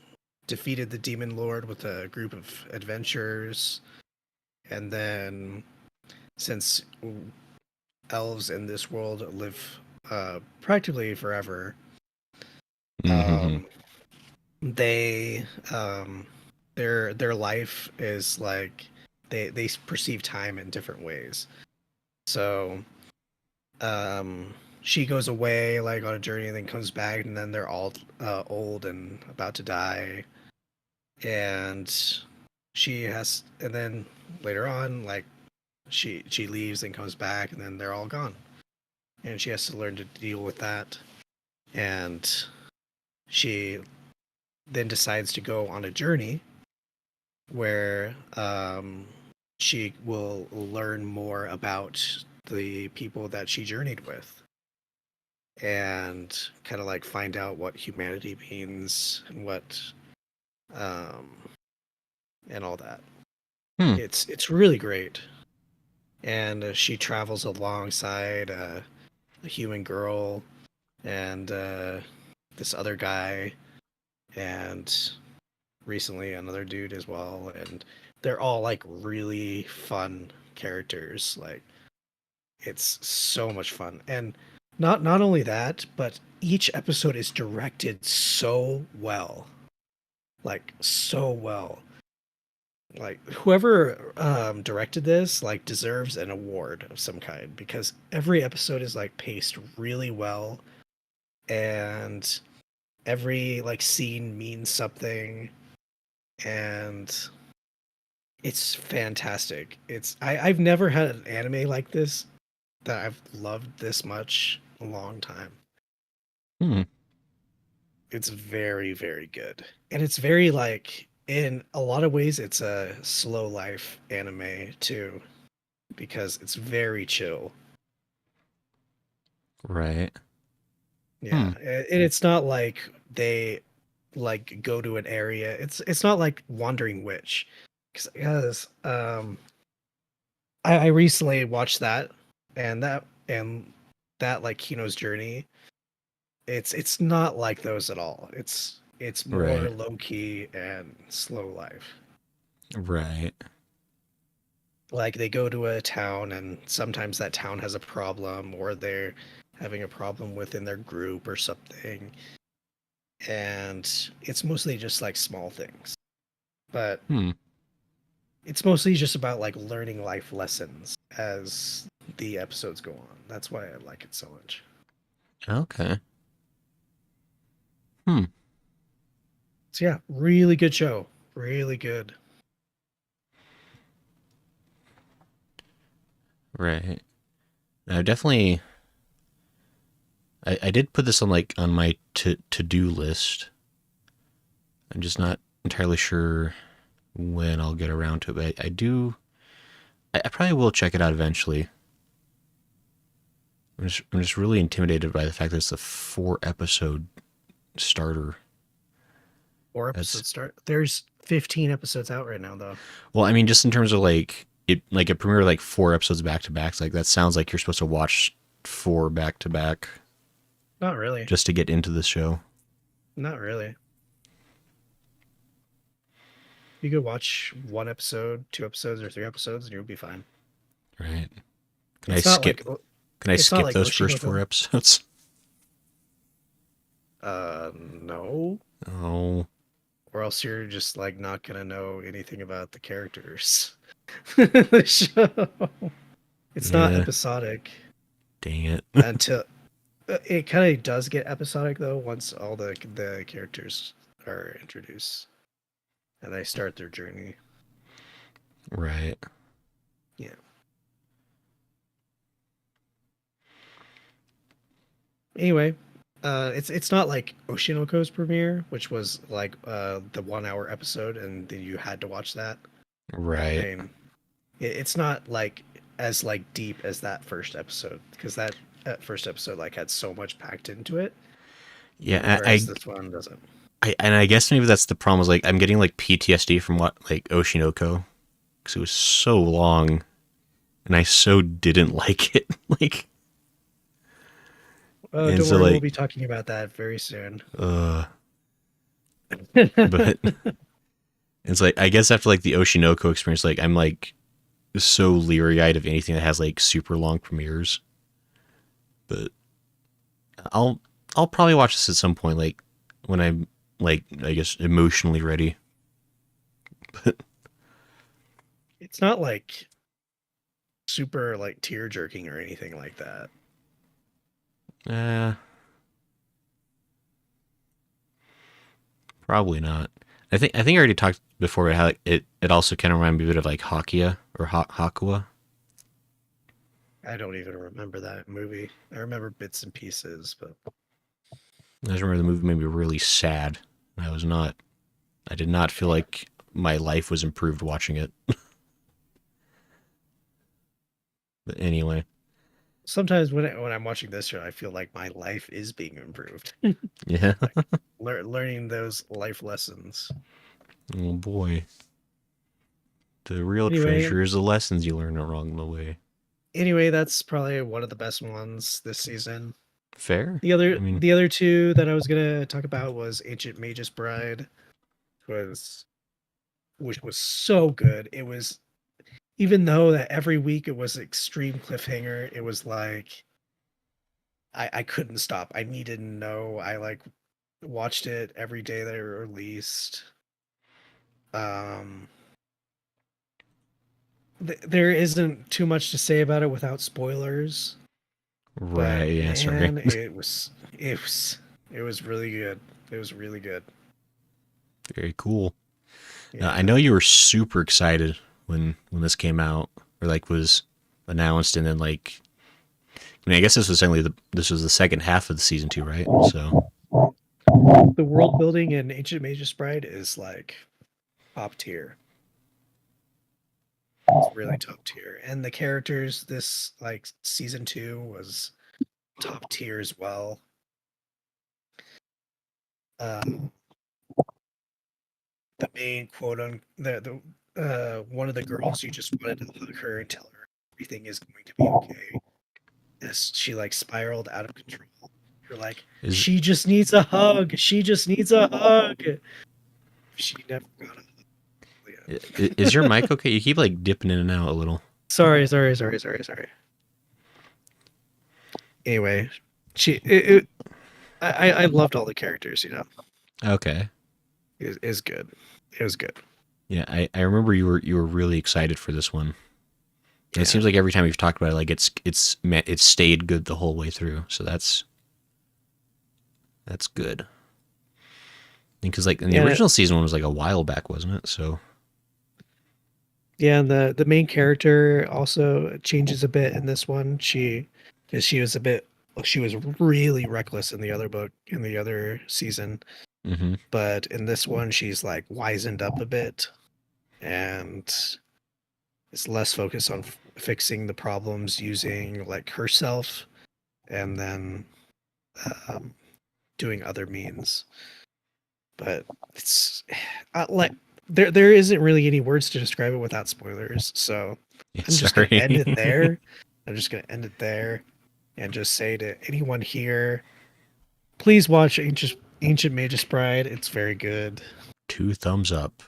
defeated the demon lord with a group of adventurers, and then since elves in this world live practically forever, Mm-hmm. um, they their life is like they perceive time in different ways. So she goes away like on a journey and then comes back, and then they're all old and about to die, and and then later on like she leaves and comes back, and then they're all gone, and she has to learn to deal with that, and she then decides to go on a journey where she will learn more about the people that she journeyed with and kind of like find out what humanity means and what um and all that. Hmm. It's really great, and she travels alongside a human girl and this other guy, and recently another dude as well, and they're all like really fun characters. Like it's so much fun, and not only that, but each episode is directed so well, like so well. Like whoever directed this like deserves an award of some kind, because every episode is like paced really well, and every like scene means something, and it's fantastic. I've never had an anime like this that I've loved this much in a long time. Hmm. It's very, very good. And it's very like in a lot of ways it's a slow life anime too, because it's very chill. Right. Yeah. Hmm. And it's not like they like go to an area. It's not like Wandering Witch. Because I recently watched that, and that like Kino's Journey, it's not like those at all. It's more Right. low key and slow life. Right. Like they go to a town and sometimes that town has a problem or they're having a problem within their group or something. And it's mostly just like small things. But Hmm. it's mostly just about like learning life lessons as the episodes go on. That's why I like it so much. Okay. Hmm. So yeah, really good show. Really good. Right. I definitely. I did put this on like on my to do list. I'm just not entirely sure when I'll get around to it. But I do. I probably will check it out eventually. I'm just really intimidated by the fact that it's a 4 episode starter. Four That's episodes start. There's 15 episodes out right now though. well, I mean, just in terms of like it, like a premiere like 4 episodes back to back. Like that sounds like you're supposed to watch 4 back to back Not really. just to get into the show, Not really. You could watch one episode, 2 episodes, or 3 episodes, and you'll be fine. right? Can I It's not skip? like Can I it's not skip like those first Oshinoko. 4 episodes? No. Oh, Or else you're just like not gonna know anything about the characters. The show. It's not yeah. episodic Dang it. until it kind of does get episodic though once all the characters are introduced and they start their journey. Right. Yeah. Anyway, it's not like Oshinoko's premiere, which was like the 1 hour episode, and then you had to watch that. I Right. mean, it's not like as like deep as that first episode because that first episode like had so much packed into it, Yeah. whereas this one doesn't. And I guess maybe that's the problem. Is like I'm getting like PTSD from what like Oshinoko because it was so long, and I so didn't like it. Like, Oh, and don't so worry, we'll like, be talking about that very soon. uh, but it's like I guess after like the Oshinoko experience, like I'm like so leery eyed of anything that has like super long premieres. But I'll I'll probably watch this at some point, like when I'm like I guess emotionally ready. But It's not like super like tear jerking or anything like that. uh, probably not. I think I already talked before about how like, it also kind of reminded me a bit of like Hakia or Hakua. I don't even remember that movie. I remember bits and pieces, but I just remember the movie made me really sad. I did not feel yeah. like my life was improved watching it. But anyway, Sometimes when I'm watching this show, I feel like my life is being improved. yeah. Like learning those life lessons. Oh boy, the real Anyway, treasure is the lessons you learn along the way. that's probably one of the best ones this season. Fair. The I other mean, the other two that I was gonna talk about was Ancient Mage's Bride, was which was so good. It was even though that every week it was extreme cliffhanger, it was like I couldn't stop. I needed to know. I like watched it every day that it released. Um, there isn't too much to say about it without spoilers, but right? Yeah. Sorry. man, it was it was really good. It was really good. Very cool. I Yeah. know you were super excited when this came out or like was announced, and then like I mean, I guess this was the second half of the season 2, right? So The world building in Ancient Mage's Bride is like top tier. It's really top tier. And the characters this like season 2 was top tier as well. Um the main quote on the one of the girls you just wanted to hug her and tell her everything is going to be okay. As she like spiraled out of control. You're like, is she just needs a hug. She just needs a hug. She never got a hug. Yeah. Is your mic okay? You keep like dipping in and out a little. Sorry. Anyway, she I loved all the characters. Okay. It is good. It was good. Yeah, I remember you were really excited for this one. And it Yeah. seems like every time we've talked about it, like it's stayed good the whole way through. So that's good. Because like in the Yeah. original season one was like a while back, wasn't it? So Yeah, and the main character also changes a bit in this one. Because she was really reckless in the other book, in the other season, hmm but in this one she's like wizened up a bit and is less focused on fixing the problems using like herself and then um, doing other means. But it's like there isn't really any words to describe it without spoilers, so yeah, I'm just gonna end it sorry. there. I'm just gonna end it there and just say to anyone here, please watch Ancient Magus Bride. It's very good. 2 thumbs up.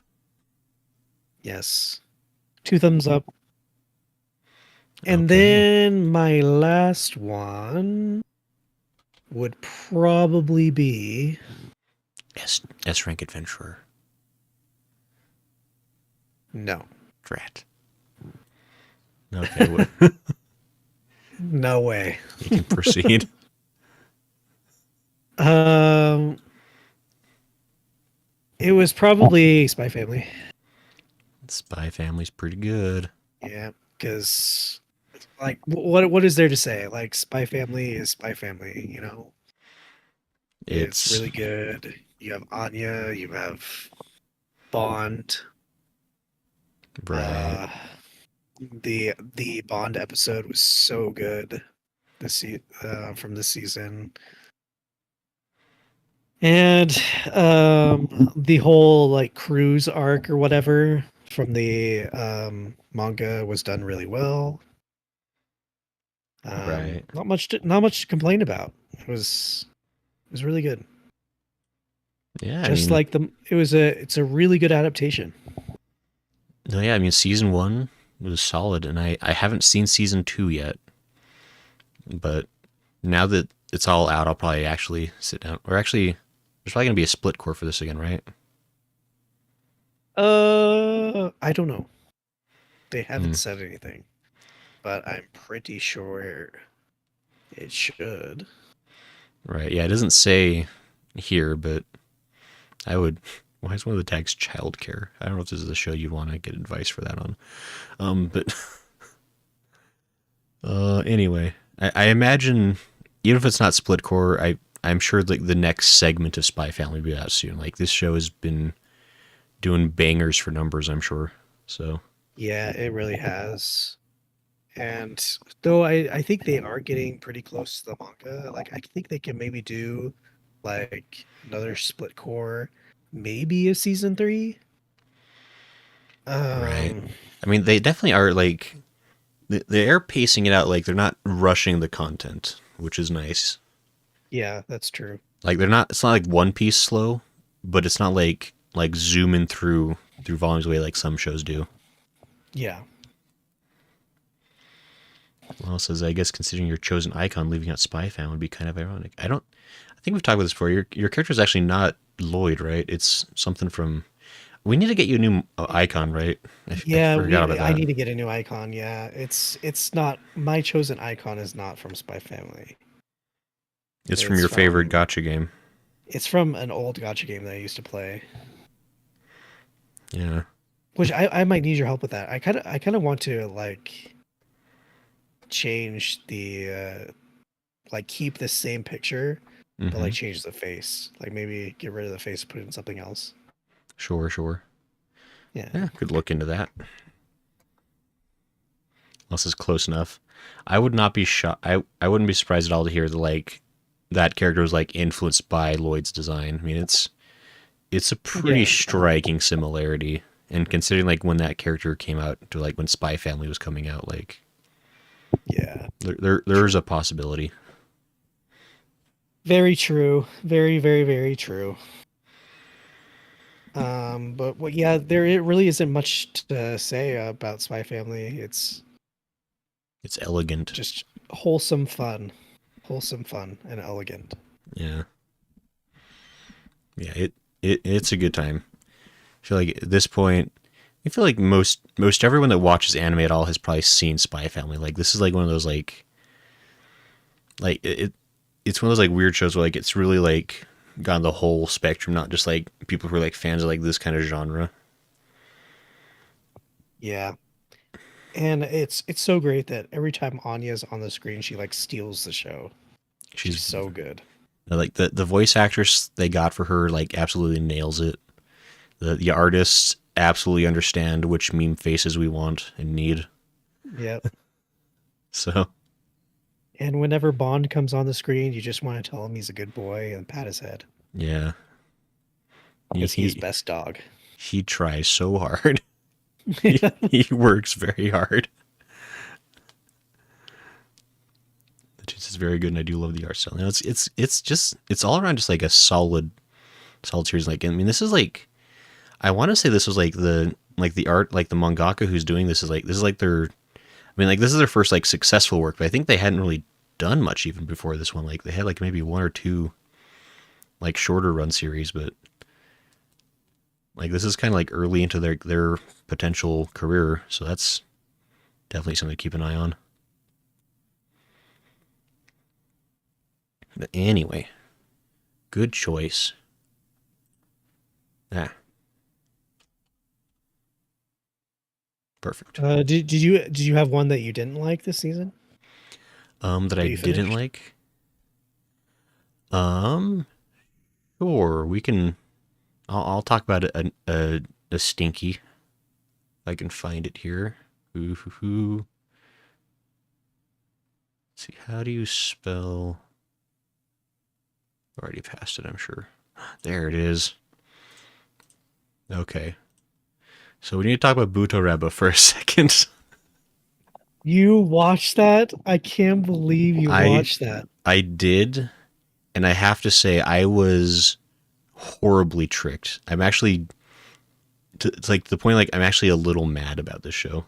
Yes, 2 thumbs up. And Okay. then my last one would probably be S rank adventurer. no, Drat. Okay, no way. you can proceed. Um, it was probably Spy Family. Spy Family's pretty good. Yeah, because like what is there to say? Like Spy Family is Spy Family, It's It's really good. You have Anya, you have Bond. right. Uh the Bond episode was so good from this season. And the whole like cruise arc or whatever from the manga was done really well. Right. Not much to complain about. It was really good. Yeah, I Just mean, like it's a really good adaptation. no, yeah, I mean, season one was solid, and I haven't seen season two yet. But now that it's all out, I'll probably actually sit down. Or actually, there's probably gonna be a split core for this again, right? I don't know. They haven't Hmm. said anything, but I'm pretty sure it should. Right. Yeah, it doesn't say here, but I would. Why is one of the tags childcare? I don't know if this is a show you'd want to get advice for that on. But anyway, I imagine even if it's not split core, I'm sure like the next segment of Spy Family will be out soon. Like this show has been doing bangers for numbers, I'm sure. So Yeah, it really has. And though I think they are getting pretty close to the manga, like I think they can maybe do like another split core, maybe a season three. right. Um, I mean, they definitely are like they are pacing it out. Like they're not rushing the content, which is nice. yeah, that's true. Like they're not. It's not like One Piece slow, but it's not like zooming through volumes the way like some shows do. Yeah. Well, says I guess considering your chosen icon leaving out Spy Fan would be kind of ironic. I don't. I think we've talked about this before. Your character is actually not Lloyd, right? It's something from. We need to get you a new icon, right? I Yeah, forgot about I that. need to get a new icon. Yeah, it's not my chosen icon is not from Spy Family. It's from It's your favorite from gotcha game. it's from an old gotcha game that I used to play. Yeah. Which I might need your help with that. I kind of want to like change the like keep the same picture but Mm-hmm. like change the face. Like maybe get rid of the face, put in something else. Sure, sure. Yeah. Yeah, could look into that. Unless it's close enough. I would not be shocked. I wouldn't be surprised at all to hear that like that character was like influenced by Lloyd's design. I mean, it's a pretty Yeah. striking similarity. And considering like when that character came out to like when Spy Family was coming out, like Yeah. there's a possibility. Very true. Very, very, very true. But what? Yeah, there it really isn't much to say about Spy Family. It's It's elegant. just wholesome fun, and elegant. Yeah. Yeah, it's a good time. I feel like at this point, I feel like most everyone that watches anime at all has probably seen Spy Family. Like this is like one of those it's one of those like weird shows where like it's really like gone the whole spectrum, not just like people who are like fans of like this kind of genre. Yeah, and it's so great that every time Anya's on the screen, she like steals the show. She's She's so good. like the voice actress they got for her like absolutely nails it. The artists absolutely understand which meme faces we want and need. Yeah. So And whenever Bond comes on the screen, you just want to tell him he's a good boy and pat his head yeah, he because he is he, best dog. he tries so hard. He works very hard. The juice is very good, and I do love the art style. You know, it's just it's all around just like a solid series. Like I mean, this is like I want to say this was like the art like the mangaka who's doing this is like their I mean like this is their first like successful work, but I think they hadn't really done much even before this one. Like they had like maybe one or two like shorter run series, but like this is kind of like early into their potential career, so that's definitely something to keep an eye on. But anyway, good choice. Ah, perfect. Did you have one that you didn't like this season That I that you didn't finished? like. Um, sure, we can. I'll talk about a stinky. If I can find it here. Ooh, hoo, hoo. Let's see, how do you spell? Already passed it, I'm sure. There it is. Okay. So we need to talk about Buto Reba for a second. You watched that? I can't believe you I watched that. I did, and I have to say I was horribly tricked. I'm actually it's like to the point like I'm actually a little mad about this show.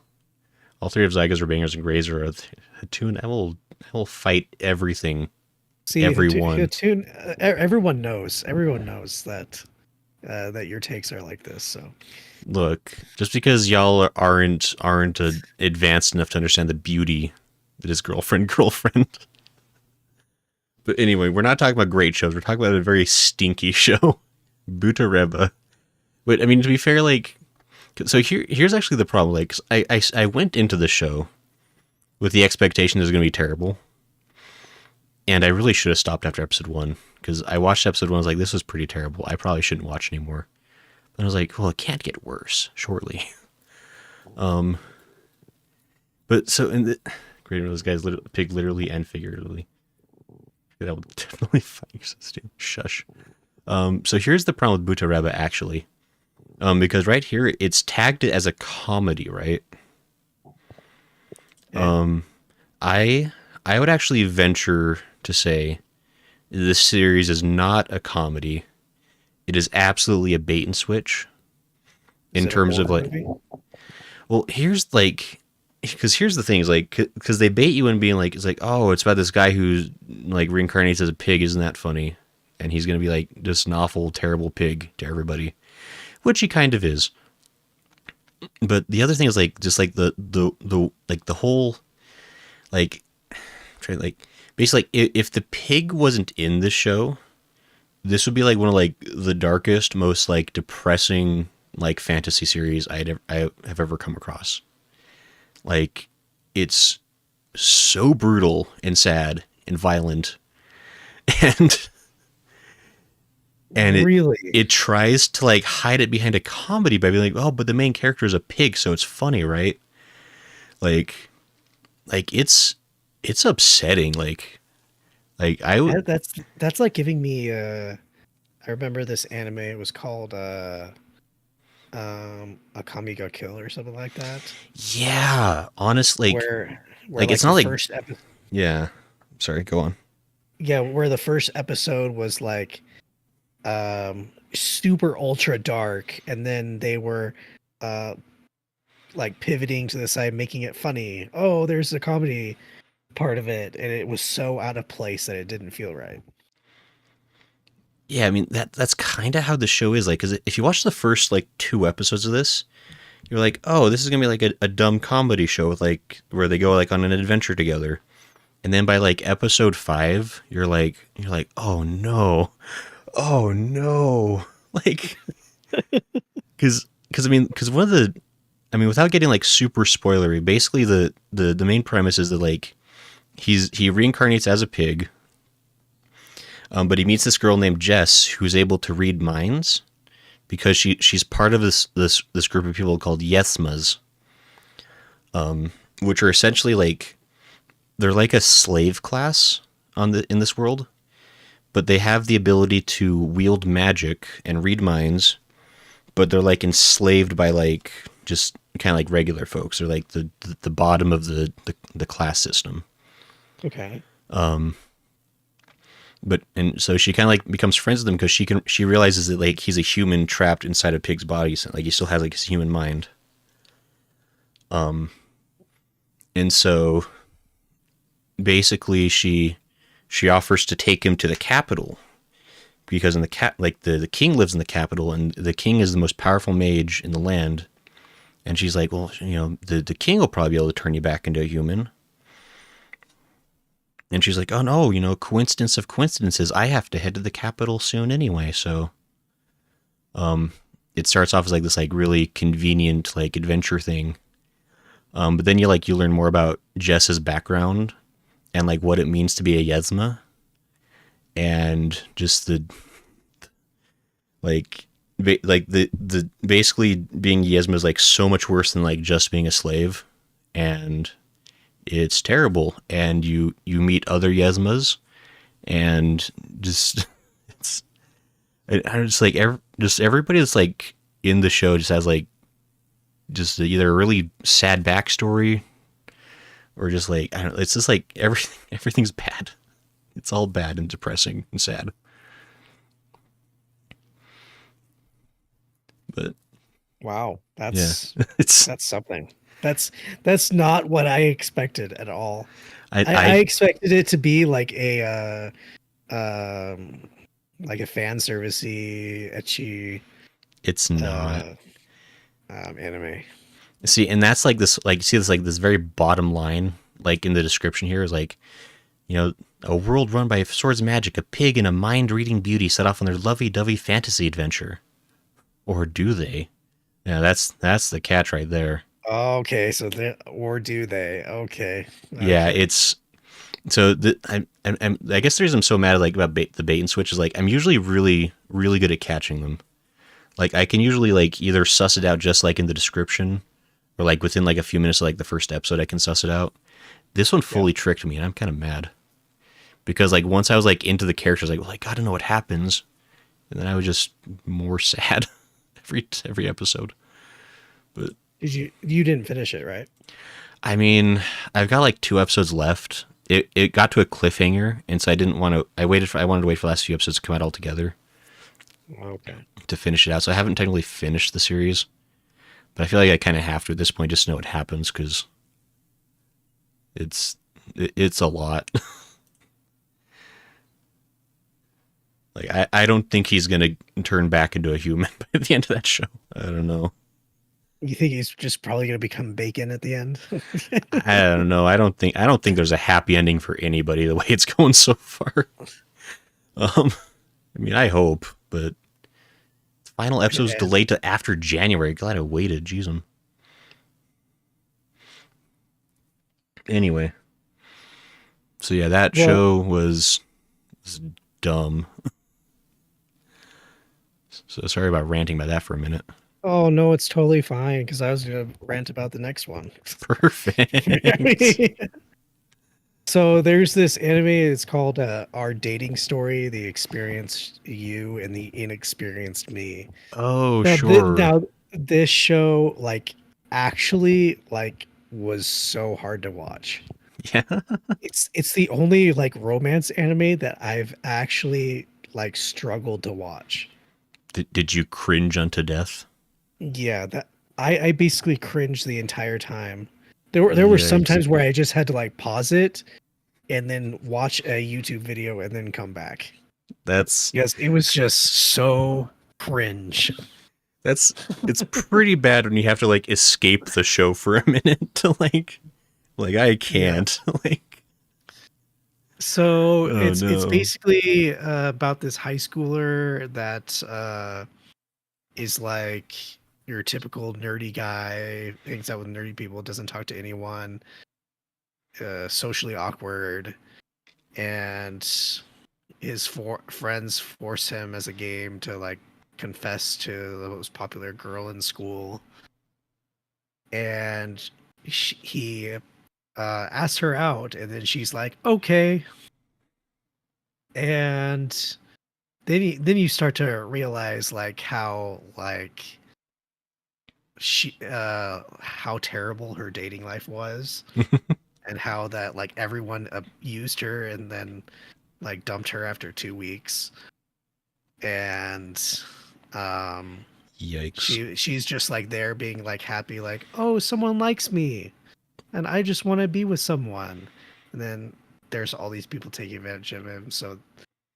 All three of Zygas or Bangers and Grays are a tune. I will fight everything, See, everyone. everyone knows that that your takes are like this. So Look, just because y'all aren't advanced enough to understand the beauty that is girlfriend. But anyway, we're not talking about great shows. We're talking about a very stinky show, Butareba. But I mean, to be fair, like, so here's actually the problem. Like, I went into the show with the expectation it was going to be terrible, and I really should have stopped after episode one because I watched episode one. I was like, this was pretty terrible. I probably shouldn't watch anymore. But I was like, well, it can't get worse, surely. Um, but so in the great those guys, pig literally and figuratively. That would definitely fight. Shush. So here's the problem with Butareba actually. Because right here it's tagged as a comedy, right? yeah. I I would actually venture to say this series is not a comedy. It is absolutely a bait and switch Is in it a terms of horror like, movie? well, here's like, because here's the thing is like, because they bait you in being like, it's like, oh, it's about this guy who's like reincarnates as a pig. Isn't that funny? And he's gonna be like just an awful, terrible pig to everybody, which he kind of is. But the other thing is like, just like the like the whole like, try like basically like if the pig wasn't in the show, this would be like one of like the darkest, most like depressing like fantasy series I have ever come across. Like it's so brutal and sad and violent and and Really? it tries to like hide it behind a comedy by being like, oh, but the main character is a pig, so it's funny, right? Like it's upsetting. Like I would That's like giving me I remember this anime, it was called Akami Ga Kill or something like that. yeah, honestly, Where like it's like not the like first episode, yeah. Sorry, go on. yeah, where the first episode was like super ultra dark, and then they were uh like pivoting to the side, making it funny. Oh, there's a comedy part of it, and it was so out of place that it didn't feel right. Yeah, I mean that's kind of how the show is like. Because if you watch the first like 2 episodes of this, you're like, oh, this is gonna be like a dumb comedy show with like where they go like on an adventure together. And then by like episode 5, you're like, oh no, like because one of the I mean, without getting like super spoilery, basically the main premise is that like he reincarnates as a pig, but he meets this girl named Jess who's able to read minds because she's part of this group of people called Yesmas, which are essentially like they're like a slave class in this world, but they have the ability to wield magic and read minds, but they're like enslaved by like just kind of like regular folks. They're like the bottom of the class system. Okay. But and so she kind of like becomes friends with him because she realizes that like he's a human trapped inside a pig's body, so like he still has like his human mind. And so basically she offers to take him to the capital because in the king lives in the capital and the king is the most powerful mage in the land. And she's like, well, the king will probably be able to turn you back into a human. And she's like, oh no, coincidence of coincidences. I have to head to the capital soon anyway. So, it starts off as like this like really convenient like adventure thing. But then you learn more about Jess's background and like what it means to be a Yesma and just the like the basically being Yesma is like so much worse than like just being a slave, and it's terrible. And you meet other Yesmas, and just it's I just like just everybody that's like in the show just has like just either a really sad backstory or just like I don't know, it's just like everything's bad. It's all bad and depressing and sad. But Wow, yeah, that's it's that's something. That's that's not what I expected at all. I I I expected it to be like a fan servicey, etchy it's not. uh anime. See, and that's like this like you see this like this very bottom line like in the description here is like, a world run by swords and magic, a pig and a mind-reading beauty set off on their lovey-dovey fantasy adventure. Or do they? Yeah, that's the catch right there. Okay, so they or do they? Okay, Yeah, okay. it's so I guess the reason I'm so mad like about the bait and switch is like I'm usually really really good at catching them. Like I can usually like either suss it out just like in the description, or like within like a few minutes of like the first episode I can suss it out. This one Yeah. fully tricked me, and I'm kind of mad because like once I was like into the characters, like well I gotta know what happens, and then I was just more sad every episode. But You didn't finish it, right? I mean, I've got like 2 episodes left. It got to a cliffhanger, and so I didn't want to. I wanted to wait for the last few episodes to come out all together Okay. to finish it out. So I haven't technically finished the series, but I feel like I kind of have to at this point just to know what happens because it's it's a lot. Like I don't think he's gonna turn back into a human by the end of that show. I don't know. You think he's just probably gonna become bacon at the end? I don't know. I don't think there's a happy ending for anybody the way it's going so far. Um, I mean, I hope, but final episode's Yeah. delayed to after January. Glad I waited. Jeez, anyway. So yeah, that Well, show was dumb. So sorry about ranting about that for a minute. oh no, it's totally fine because I was gonna rant about the next one. I Perfect. mean, so there's this anime. It's called "Our Dating Story: The Experienced You and the Inexperienced Me." Oh, Now, sure. now this show actually was so hard to watch. Yeah. It's the only like romance anime that I've actually like struggled to watch. Did you cringe unto death? Yeah, that I basically cringed the entire time. There were some Yikes. times where I just had to like pause it and then watch a YouTube video and then come back. That's Because it was just so cringe. that's it's pretty bad when you have to like escape the show for a minute to like I Yeah. can't like So oh it's no. basically about this high schooler that is like your typical nerdy guy, hangs out with nerdy people, doesn't talk to anyone, socially awkward, and his friends force him as a game to like confess to the most popular girl in school, and he asks her out, and then she's like, "Okay," and then you start to realize like how terrible her dating life was, and how that like everyone abused her and then like dumped her after 2 weeks, and um Yikes. she's just like there being like happy, like, oh, someone likes me and I just want to be with someone, and then there's all these people taking advantage of him. So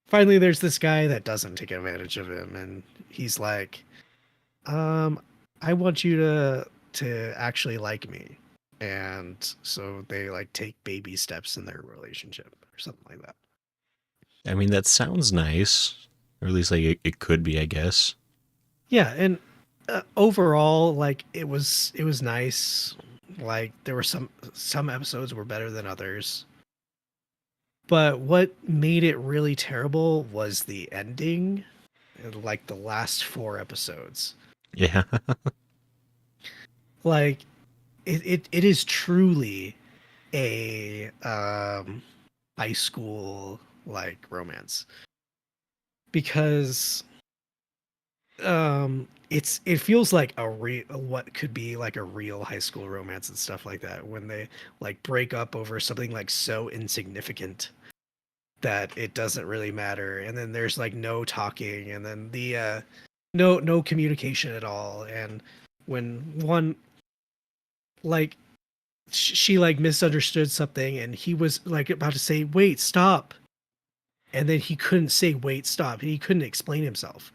finally there's this guy that doesn't take advantage of him, and he's like, um I want you to actually like me. And so they like take baby steps in their relationship or something like that. I mean that sounds nice. Or at least like it could be, I guess. Yeah, and overall, like it was nice. Like there were some episodes were better than others, but what made it really terrible was the ending, like the last four episodes. Yeah. Like it is truly a high school like romance, because it feels like a real, what could be like a real high school romance and stuff like that, when they like break up over something like so insignificant that it doesn't really matter, and then there's like no talking, and then the no communication at all, and when one like she like misunderstood something and he was like about to say wait stop, and then he couldn't say wait stop, he couldn't explain himself,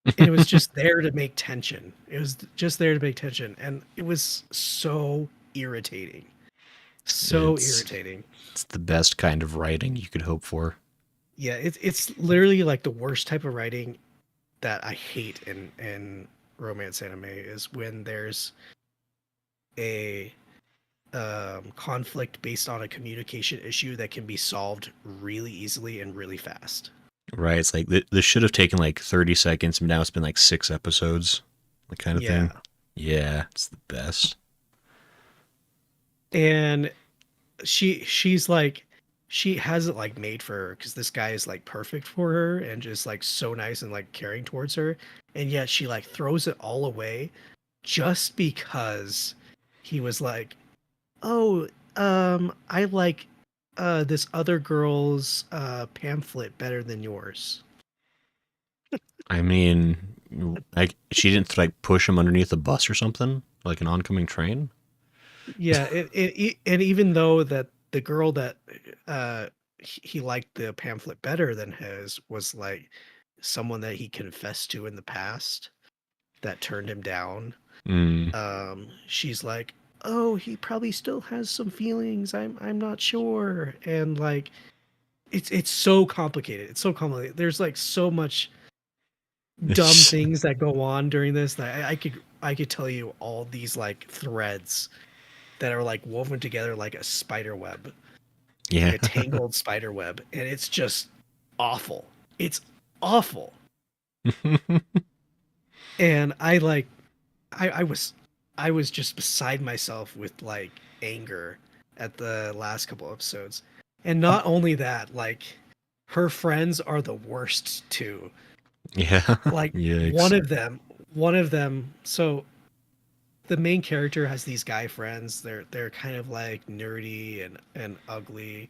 and it was just there to make tension. It was just there to make tension, and it was so irritating. So it's irritating. it's the best kind of writing you could hope for. Yeah, it's literally like the worst type of writing that I hate in romance anime is when there's a conflict based on a communication issue that can be solved really easily and really fast. Right. It's like this should have taken like 30 seconds, but now it's been like 6 episodes. That kind of thing. Yeah, Yeah, it's the best. and she's like, she has it like made for her because this guy is like perfect for her and just like so nice and like caring towards her, and yet she like throws it all away just because he was like, oh, I like this other girl's pamphlet better than yours. I mean, she didn't like push him underneath a bus or something, like an oncoming train. Yeah, and even though that the girl that he liked the pamphlet better than his was like someone that he confessed to in the past that turned him down. Mm. She's like, "Oh, he probably still has some feelings. I'm not sure." And like it's so complicated. It's so complicated. There's like so much dumb It's things that go on during this that I could tell you all these like threads that are like woven together like a spider web, like yeah. a tangled spider web, and it's just awful. It's awful. And I was just beside myself with like anger at the last couple episodes. And not only that, like her friends are the worst too. Yeah. Like one Yikes. of them, one of them, so the main character has these guy friends. They're kind of like nerdy and ugly,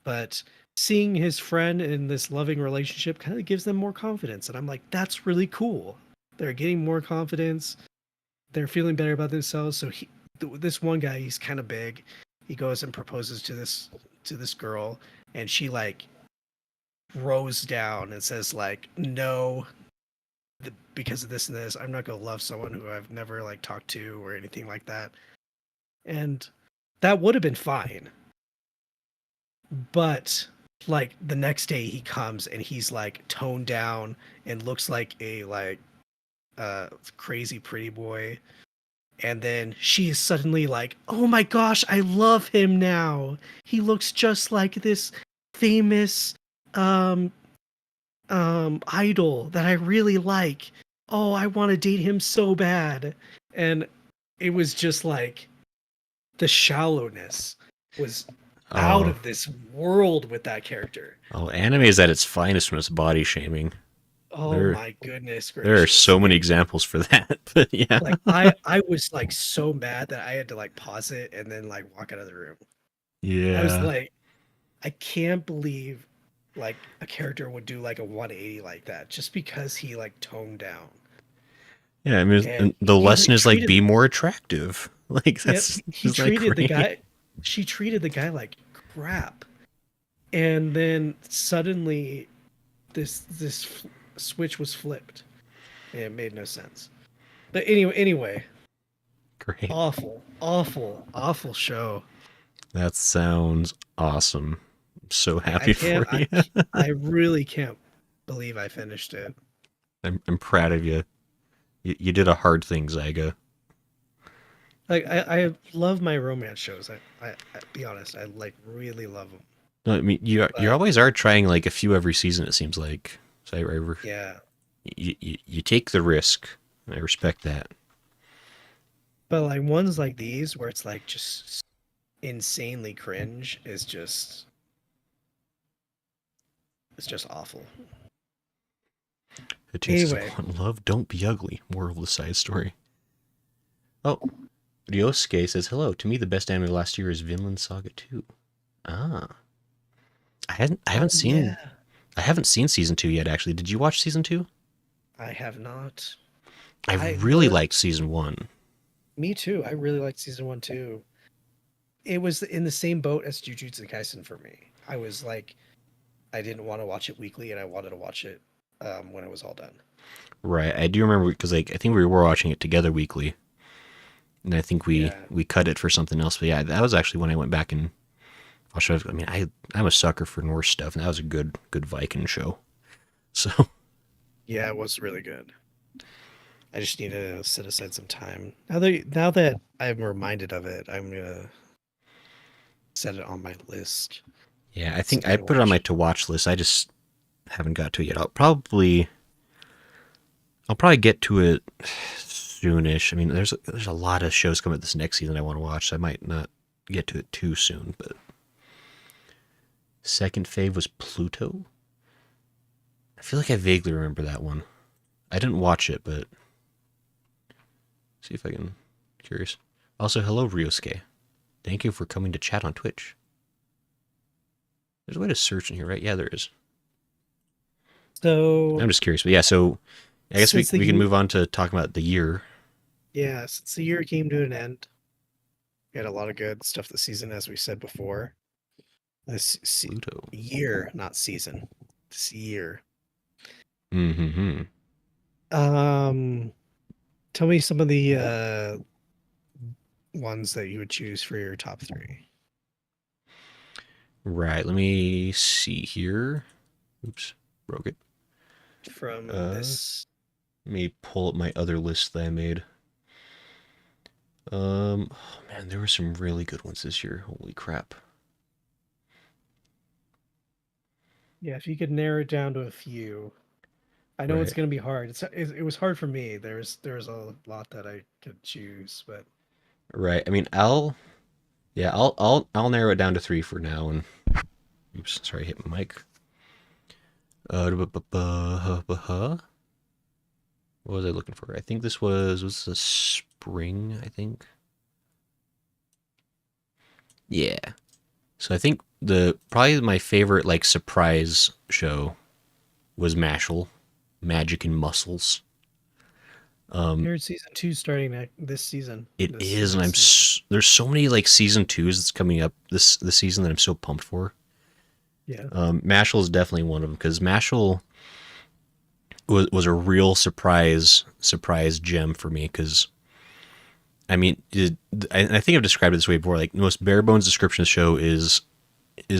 but seeing his friend in this loving relationship kind of gives them more confidence. And I'm like, that's really cool. They're getting more confidence. They're feeling better about themselves. So this one guy, he's kind of big. He goes and proposes to this girl, and she like throws down and says like, no, because of this and this, I'm not gonna love someone who I've never like talked to or anything like that. And that would have been fine. But like the next day he comes and he's like toned down and looks like a crazy pretty boy. And then she is suddenly like, oh my gosh, I love him now. He looks just like this famous um idol that I really like. Oh, I want to date him so bad. And it was just like the shallowness was out Oh, of this world with that character. oh, anime is at its finest when it's body shaming. Oh There, my goodness there are gracious. so many examples for that. But yeah, Like I was like so mad that I had to like pause it and then like walk out of the room. I was yeah, like, I can't believe like a character would do like a 180 like that just because he like toned down. yeah. I mean, And and the he lesson is like treated be more attractive. Like yep, that's he is like treated the great. guy she treated the guy like crap. And then suddenly this switch was flipped. And it made no sense. But anyway, Great. awful show. That sounds awesome. I'm so I happy can't for you. I really can't believe I finished it. I'm proud of you. You did a hard thing, Zaiga. Like I love my romance shows. I be honest, I like really love them. No, I mean you But always are trying like a few every season. It seems like so yeah, you take the risk. I respect that. but like ones like these where it's like just insanely cringe is just it's just awful. The chances of Anyway, blunt love don't be ugly. Moral of the side story. Oh, Ryosuke says hello. To me, the best anime last year is Vinland Saga 2. Ah, I oh haven't seen yeah, I haven't seen season 2 yet. Actually, did you watch season 2? I have not. I I really the liked season 1. Me too. I really liked season one too. It was in the same boat as Jujutsu Kaisen for me. I was like, I didn't want to watch it weekly, and I wanted to watch it when it was all done. Right, I do remember because like I think we were watching it together weekly, and I think Yeah, we cut it for something else. But yeah, that was actually when I went back and watched it. I mean, I'm a sucker for Norse stuff, and that was a good Viking show. So yeah, it was really good. I just need to set aside some time. Now that I'm reminded of it, I'm gonna set it on my list. yeah, I So think I I can put it on watch my it. to watch list. I just haven't got to it yet. I'll probably get to it soonish. I mean, there's a lot of shows coming this next season I want to watch, so I might not get to it too soon. But second fave was Pluto. I feel like I vaguely remember that one. I didn't watch it, but see if I can. Curious. Also, hello Ryosuke. Thank you for coming to chat on Twitch. There's a way to search in here, right? Yeah, there is. So I'm just curious, but yeah. So I guess we since the can year, move on to talking about the year. yeah, since the year came to an end, we had a lot of good stuff this season, as we said before. Pluto. Year, not season. This year. Mm-hmm. Um, Tell me some of the ones that you would choose for your top three Right. Let me see here. Oops, broke it. from Uh, this. Let me pull up my other list that I made. Oh man, there were some really good ones this year. Holy crap. Yeah, if you could narrow it down to a few. I know it's Right. going to be hard. It was hard for me. There's a lot that I could choose, but Right. I mean, I'll narrow it down to three for now. And oops, sorry, I hit my mic. What was I looking for? I think this was a spring. I think. Yeah. So I think the probably my favorite like surprise show was Mashal, Magic and Muscles. I heard season two starting this season, It this is, and next season. there's so many like season twos that's coming up this season that I'm so pumped for. Yeah. Mashal is definitely one of them because Mashal was a real surprise gem for me because I mean I think I've described it this way before. Like the most bare bones description of the show is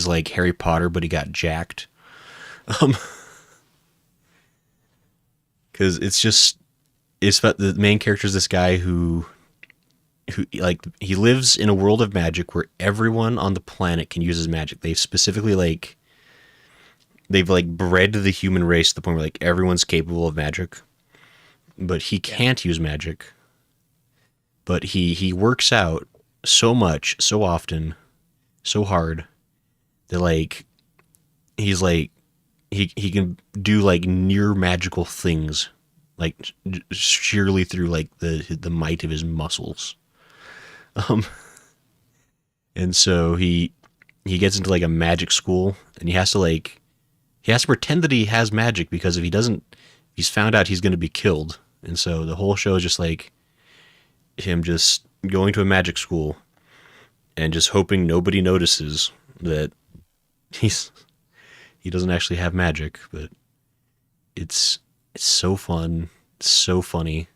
like Harry Potter, but he got jacked. Um, because it's about the main character is this guy who like he lives in a world of magic where everyone on the planet can use his magic. They've like bred the human race to the point where like everyone's capable of magic, but he Yeah. can't use magic. But he works out so much, so often, so hard that like he's like he can do like near magical things like sheerly through like the might of his muscles. Um and so he gets into like a magic school and he has to pretend that he has magic because if he doesn't, he's found out he's going to be killed. And so the whole show is just like him just going to a magic school and just hoping nobody notices that he's he doesn't actually have magic, but it's so fun, so funny.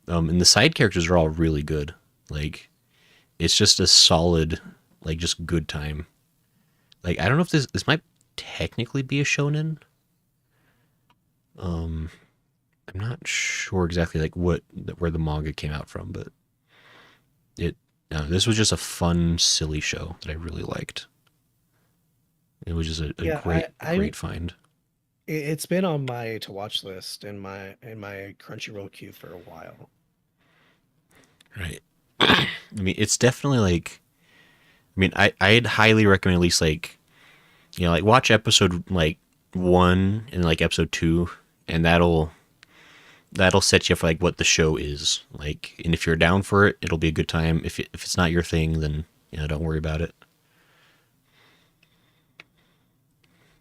And the side characters are all really good. Like it's just a solid, like just good time. Like I don't know if this might technically be a shonen. Um, I'm not sure exactly like where the manga came out from, but it this was just a fun, silly show that I really liked. It was just a Yeah, great find. it's been on my to watch list in my Crunchyroll queue for a while. Right. I mean, it's definitely like. I mean, I'd highly recommend at least like, like watch episode like 1 and like episode 2, and that'll set you up for like what the show is like. And if you're down for it, it'll be a good time. If it's not your thing, then don't worry about it.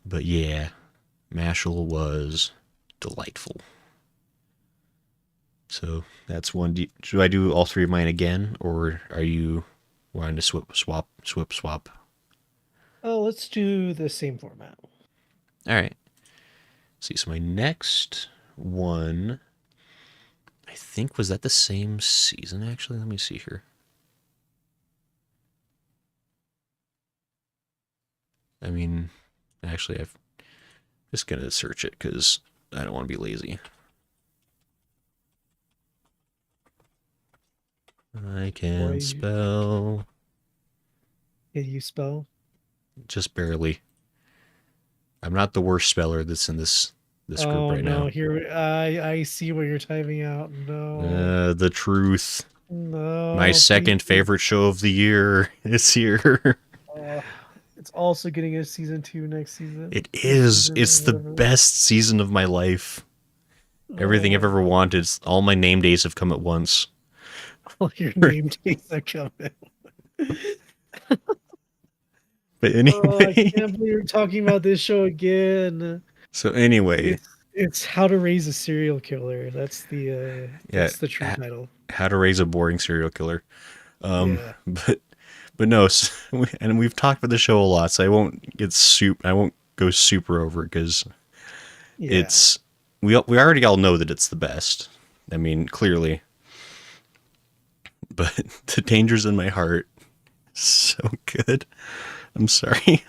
But yeah, Mashal was delightful. So that's one. Should I do all three of mine again, or are you wanting to swap? Oh, let's do the same format. All right. See, so my next one, I think, was that the same season, actually? Let me see here. I mean, actually, I'm just going to search it because I don't want to be lazy. I can spell. Can you spell? Just barely. I'm not the worst speller that's in this group right no, now. here I see what you're typing out. No. The truth. No. My second favorite show of the year is here. It's also getting a season 2 next season. It is. It's the best season of my life. Everything I've ever wanted. All my name days have come at once. All your name days are coming. But anyway, I can't believe you're talking about this show again. So anyway, it's How to Raise a Serial Killer. That's the true title. How to Raise a Boring Serial Killer. Yeah. But no, and we've talked about the show a lot, so I won't go super over it because it's we already all know that it's the best. I mean, clearly. But The Dangers in My Heart, so good. I'm sorry.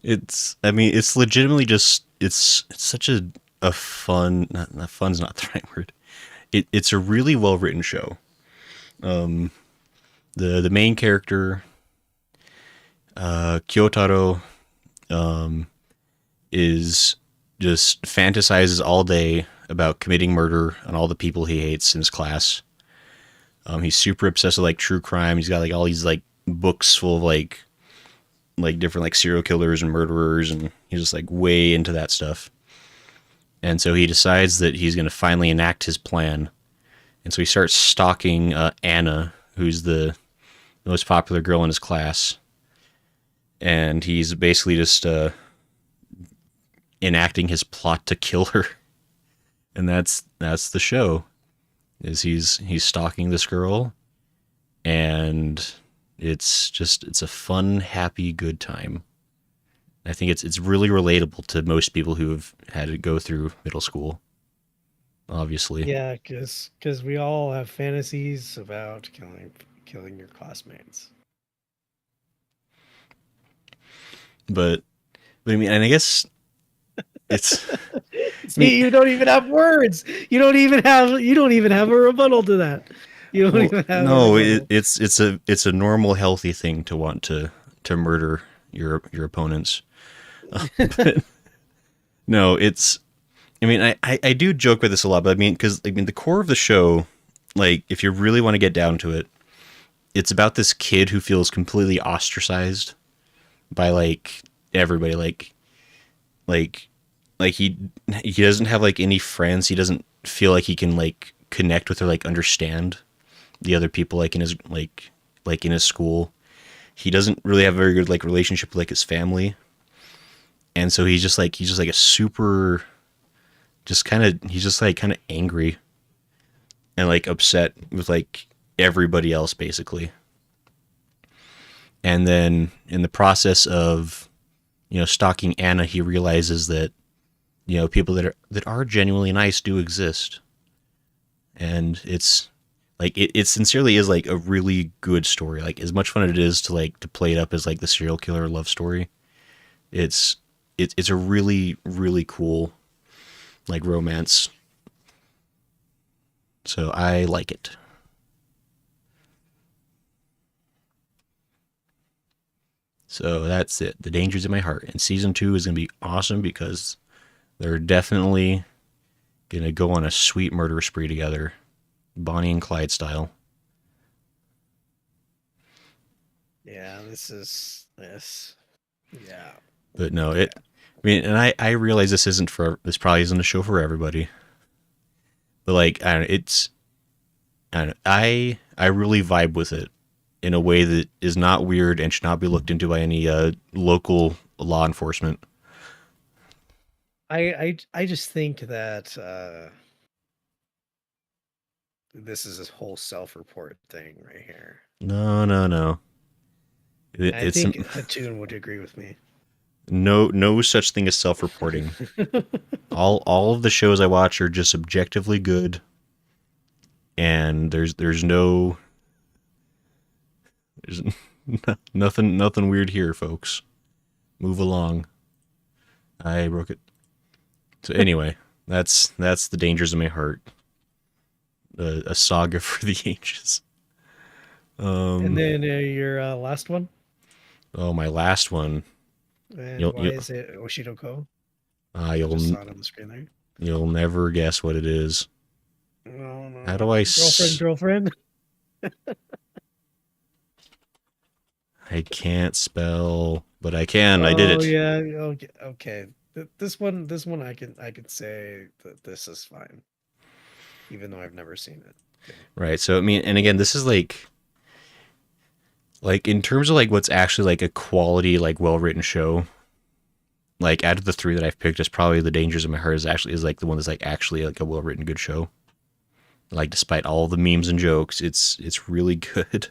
It's legitimately just it's such a fun, not fun's not the right word. It's a really well written show. The main character, Kyotaro, is just fantasizes all day about committing murder on all the people he hates in his class. He's super obsessed with like true crime. He's got like all these like books full of like different like serial killers and murderers, and he's just like way into that stuff. And so he decides that he's going to finally enact his plan. And so he starts stalking Anna, who's the most popular girl in his class. and he's basically just enacting his plot to kill her, and that's the show. Is he's stalking this girl, and it's a fun, happy, good time. I think it's really relatable to most people who have had to go through middle school, obviously. Yeah, because we all have fantasies about killing your classmates. But I mean, and I guess it's. I mean, See, you don't even have words. You don't even have a rebuttal to that. You don't well, even have a no, rebuttal. it's a normal, healthy thing to want to murder your opponents. But no, it's. I mean, I do joke about this a lot, but I mean, because I mean, the core of the show, like, if you really want to get down to it, it's about this kid who feels completely ostracized by like everybody, like like he doesn't have like any friends. He doesn't feel like he can like connect with or like understand the other people like in his like in his school. He doesn't really have a very good like relationship with like his family, and so he's just like a super just kind of he's just like kind of angry and like upset with like everybody else basically. And then in the process of stalking Anna, he realizes that people that are genuinely nice do exist, and it's like it sincerely is like a really good story. Like as much fun it is to like to play it up as like the serial killer love story, it's it's a really really cool like romance. So I like it. So that's it. The Dangers in My Heart. And season 2 is going to be awesome because they're definitely going to go on a sweet murder spree together, Bonnie and Clyde style. Yeah, this. Yeah, But no, yeah. I mean, and I realize this probably isn't a show for everybody. But like, I don't know, I don't know, I really vibe with it in a way that is not weird and should not be looked into by any local law enforcement. I just think that this is a whole self-report thing right here. No, no, no. I It's think Hatun would agree with me. no such thing as self-reporting. All of the shows I watch are just objectively good, and there's nothing weird here, folks. Move along. I broke it. So anyway, that's The Dangers of My Heart, a saga for the ages. And Um. then your last one, Oh, my last one. and You'll why you is it Oshidoko? I just you'll saw it on the screen there. you'll never guess what it is. No, How no, do I? girlfriend. I can't spell, but I can. I did Oh it. yeah, okay, okay. This one, I can say that this is fine, even though I've never seen it. Okay. Right. So I mean, and again, this is like in terms of like what's actually like a quality like well written show. Like out of the three that I've picked, is probably The Dangers of My Heart is like the one that's like actually like a well written good show. Like despite all the memes and jokes, it's really good.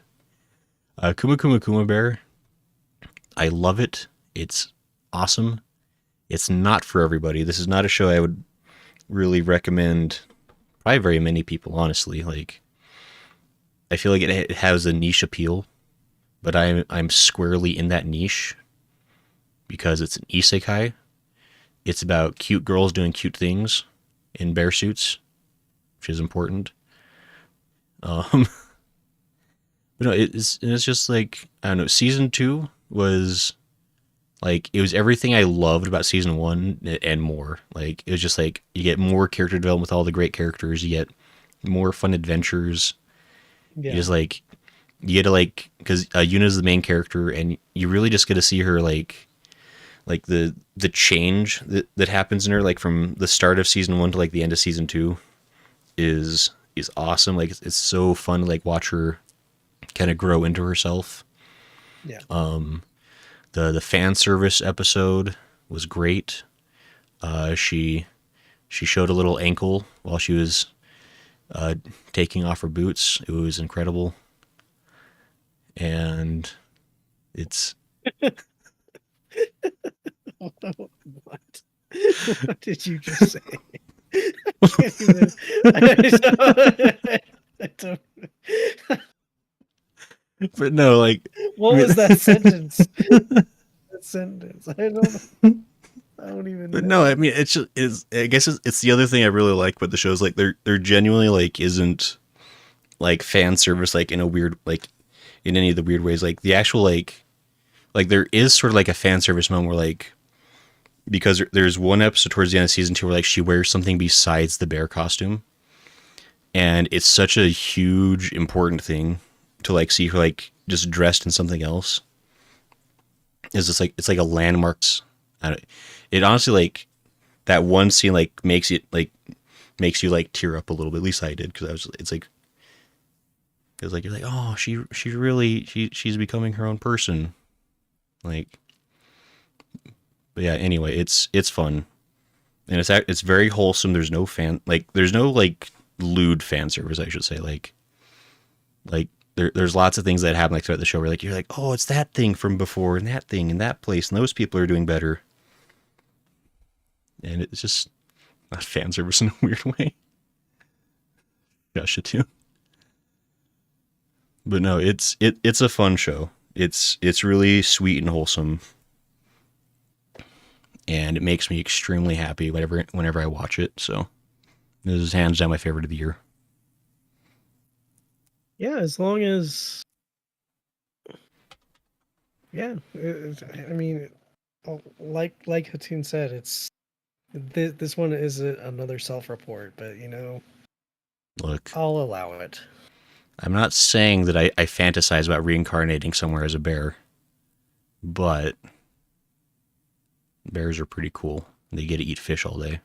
Kuma Kuma Kuma Bear, I love it. It's awesome. It's not for everybody. This is not a show I would really recommend. Probably very many people, honestly. Like I feel like it has a niche appeal, but I'm squarely in that niche because it's an isekai. It's about cute girls doing cute things in bear suits, which is important. Um, but no, it's just like I don't know. Season 2 was like it was everything I loved about season 1 and more. Like it was just like you get more character development with all the great characters. You get more fun adventures. You Yeah, just like you get to like because Yuna's the main character, and you really just get to see her like the change that happens in her like from the start of season 1 to like the end of season 2 is awesome. Like it's so fun to like watch her kind of grow into herself. yeah. The fan service episode was great. She showed a little ankle while she was uh, taking off her boots. It was incredible, and it's What? What did you just say? I can't even. I don't, but no, like I what mean, was that sentence? That sentence. I don't even but no, I know. mean it's just is I guess it's the other thing I really like about the shows. Like they're genuinely like isn't like fan service like in a weird like in any of the weird ways. Like the actual like there is sort of like a fan service moment where like because there's one episode towards the end of season 2 where like she wears something besides the bear costume, and it's such a huge important thing to like see her like just dressed in something else. Is just like it's like a landmark. I don't, it honestly like that one scene like makes you like tear up a little bit. At least I did because I was. It's like you're like oh she really she's becoming her own person. Like but yeah. Anyway, it's fun and it's very wholesome. There's no there's no like lewd fan service. I should say like there's lots of things that happen like throughout the show where like you're like oh it's that thing from before and that thing in that place and those people are doing better and it's just not fan service in a weird way. Gosh, it too. But no, it's a fun show. It's really sweet and wholesome, and it makes me extremely happy whenever I watch it. So this is hands down my favorite of the year. Yeah, as long as yeah, I mean, like Hatun said, it's this one is another self-report, but Look, I'll allow it. I'm not saying that I fantasize about reincarnating somewhere as a bear, but bears are pretty cool. They get to eat fish all day.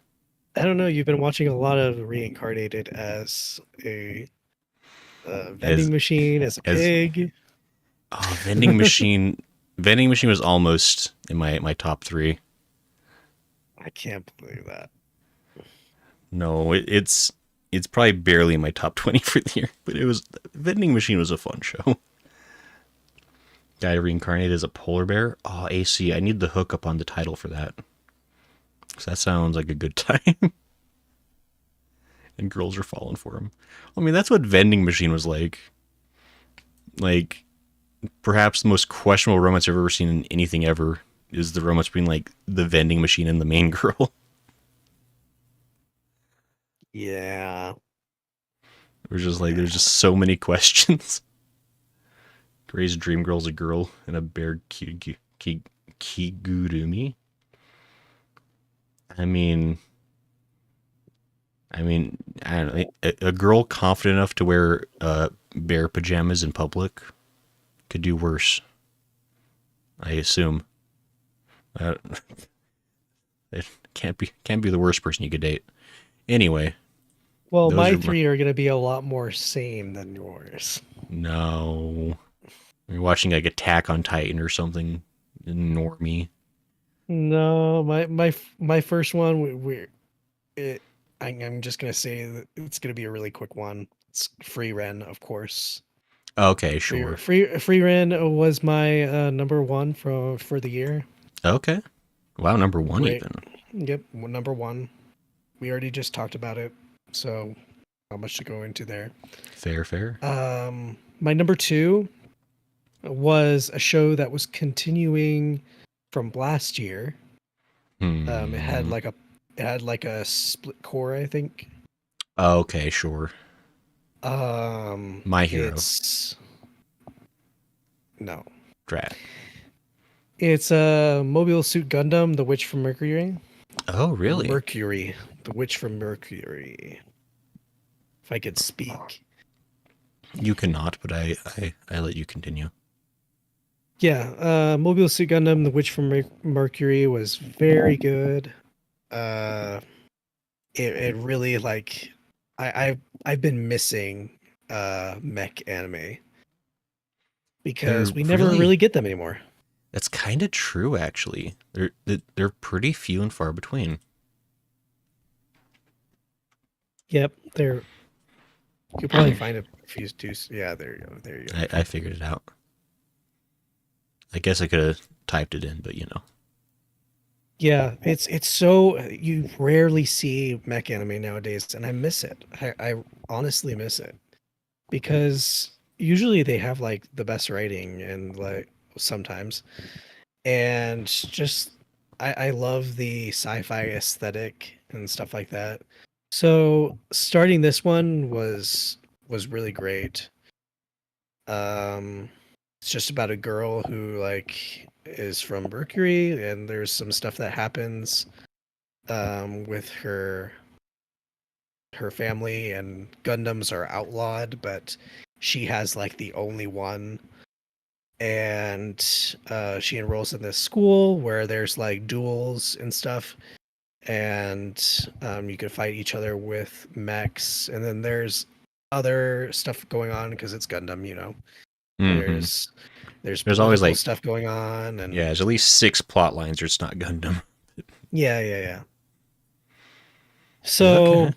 I don't know. You've been watching a lot of reincarnated as a vending As machine, as a as pig. oh, vending machine. Vending machine was almost in my top three. I can't believe that. No, it's probably barely in my top 20 for the year, but it was vending machine was a fun show. Guy reincarnated as a polar bear. Oh, AC, I need the hookup on the title for that. Cause that sounds like a good time. And girls are falling for him. I mean, that's what vending machine was like. Like perhaps the most questionable romance I've ever seen in anything ever is the romance between like the vending machine and the main girl. Yeah, It was just like there's yeah. just so many questions. Gray's dream girl's a girl and a bear kigurumi. I mean, I mean, I don't know. A girl confident enough to wear bear pajamas in public could do worse. I assume. Uh, it can't be the worst person you could date. Anyway, Well, those my are my three are going to be a lot more same than yours. no. You're watching like Attack on Titan or something. Normie. No, my first one it. I'm just going to say that it's going to be a really quick one. It's Free Ren, of course. Okay, sure. Free Ren was my number one for the year. Okay. Wow, number one Great. even. Yep, number one. We already just talked about it, so not much to go into there. Fair, fair. My number two was a show that was continuing from last year. It had Hmm. like a split core, I think. Okay, sure. My hero. It's no, Drat. it's a Mobile Suit Gundam, The Witch from Mercury. Oh, really? Mercury, The Witch from Mercury. If I could speak. You cannot, but I let you continue. Yeah, Mobile Suit Gundam: The Witch from Mercury was very good. Uh, it really like I've been missing mech anime because They're we never really really get them anymore. That's kind of true, actually. They're pretty few and far between. Yep, there you could probably find a few do. Yeah, there you go. There you go. I figured it out. I guess I could have typed it in, but you know. Yeah, it's so you rarely see mech anime nowadays, and I miss it. I honestly miss it because usually they have like the best writing and like sometimes, and just I love the sci-fi aesthetic and stuff like that. So starting this one was really great. Um, it's just about a girl who like is from Mercury, and there's some stuff that happens with her family, and Gundams are outlawed, but she has like the only one, and she enrolls in this school where there's like duels and stuff, and you can fight each other with mechs, and then there's other stuff going on because it's Gundam, you know. Hmm. There's there's There's always political like, stuff going on, yeah, and there's at least six plot lines or it's not Gundam. yeah. Okay.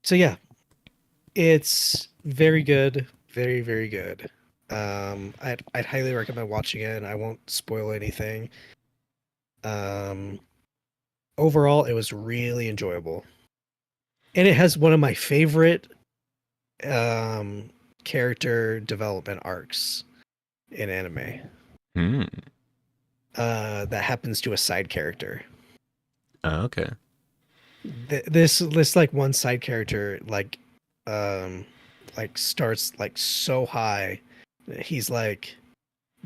So yeah, it's very good, very good. I'd highly recommend watching it. I won't spoil anything. Um, Overall, it was really enjoyable, and it has one of my favorite um character development arcs in anime. Hmm. That happens to a side character. Okay. This like one side character um like starts like so high. He's like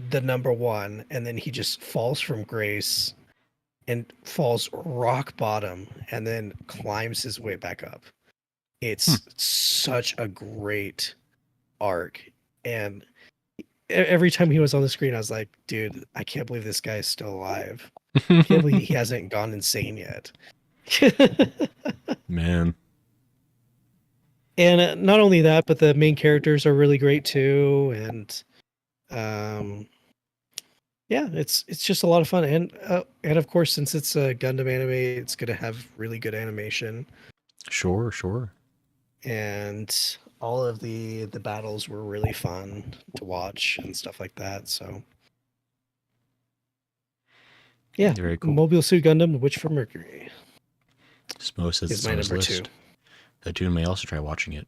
the number one, and then he just falls from grace and falls rock bottom and then climbs his way back up. Hmm. It's such a great arc, and every time he was on the screen I was like, dude, I can't believe this guy is still alive. I can't believe he hasn't gone insane yet. Man. And not only that, but the main characters are really great too, and um yeah, it's just a lot of fun, and of course, since it's a Gundam anime, it's gonna have really good animation, Sure, sure. and all of the battles were really fun to watch and stuff like that. So yeah, Very cool. Mobile Suit Gundam: The Witch from Mercury Smo says is it's my on his number two. list. That dude may also try watching it.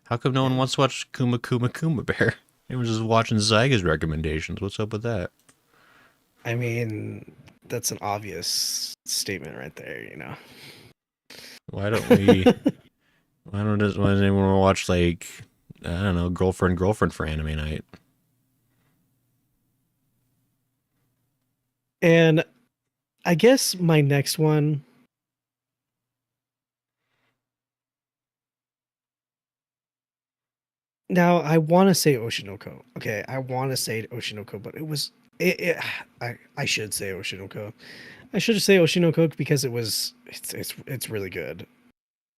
How come no one Yeah, wants to watch Kuma Kuma Kuma Bear? Everyone's just watching Zaiga's recommendations. What's up with that? I mean, that's an obvious statement right there, you know. Why don't we? Why does anyone want to watch like, I don't know, girlfriend for anime night? And I guess my next one. Now I want to say Oshinoko. Okay, I want to say Oshinoko, but I should say Oshinoko. I should say Oshinoko because it's really good.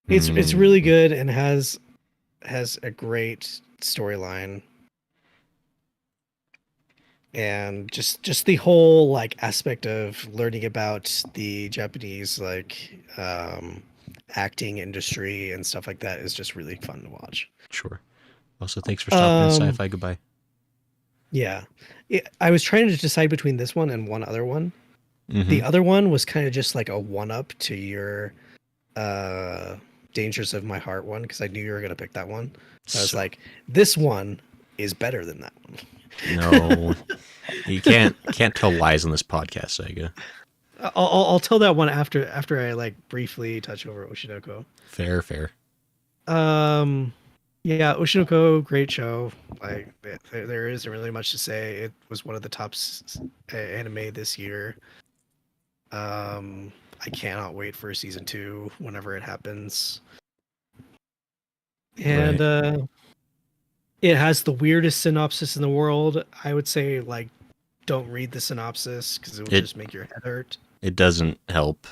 It's really Hmm. good and has a great storyline, and just the whole like aspect of learning about the Japanese like acting industry and stuff like that is just really fun to watch. Sure. Also, thanks for stopping in Um, Sci-Fi. Goodbye. yeah. I was trying to decide between this one and one other one. Mm-hmm. The other one was kind of just like a one up to your uh Dangers of My Heart one, because I knew you were gonna pick that one. So I was So like, this one is better than that one. no, you can't tell lies on this podcast, Sega. I'll tell that one after I like briefly touch over Oshinoko. Fair, fair. Um, yeah, Oshinoko, great show. Like there isn't really much to say. It was one of the top anime this year. I cannot wait for season two whenever it happens. And Right. it has the weirdest synopsis in the world. I would say like don't read the synopsis because it will It just make your head hurt. it doesn't help.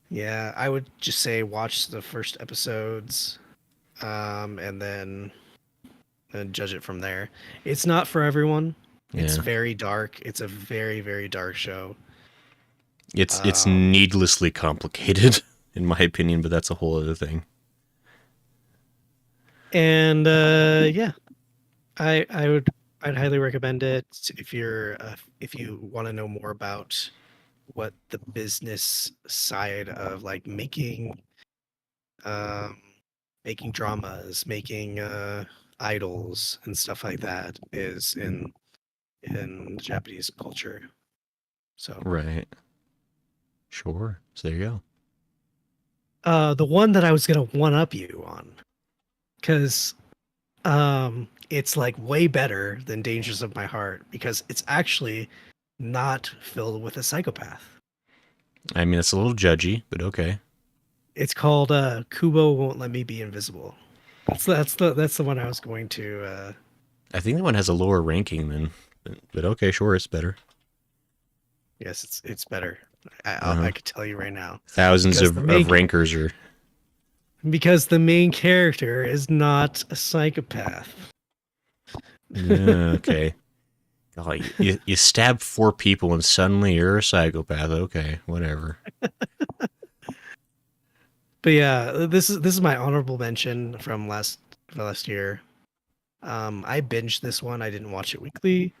Yeah, I would just say watch the first episodes, and then judge it from there. It's not for everyone. It's Yeah. very dark. It's a very, very dark show. It's Um, needlessly complicated, in my opinion, but that's a whole other thing. and yeah, I'd highly recommend it if you want to know more about what the business side of like um making dramas, making idols and stuff like that is in Japanese culture. So Right. Sure. So there you go. the one that I was gonna one up you on, because it's like way better than Dangers of My Heart because it's actually not filled with a psychopath. I mean, it's a little judgy, but okay. It's called Kubo Won't Let Me Be Invisible. That's the one I was going to I think that one has a lower ranking than, but okay, sure, it's better. yes, it's better. Uh-huh. I could tell you right now Thousands because of rankers are. the main character is not a psychopath. Yeah, okay. Oh, you stab four people and suddenly you're a psychopath. Okay, whatever. But yeah, this is my honorable mention from last year. I binged this one. I didn't watch it weekly.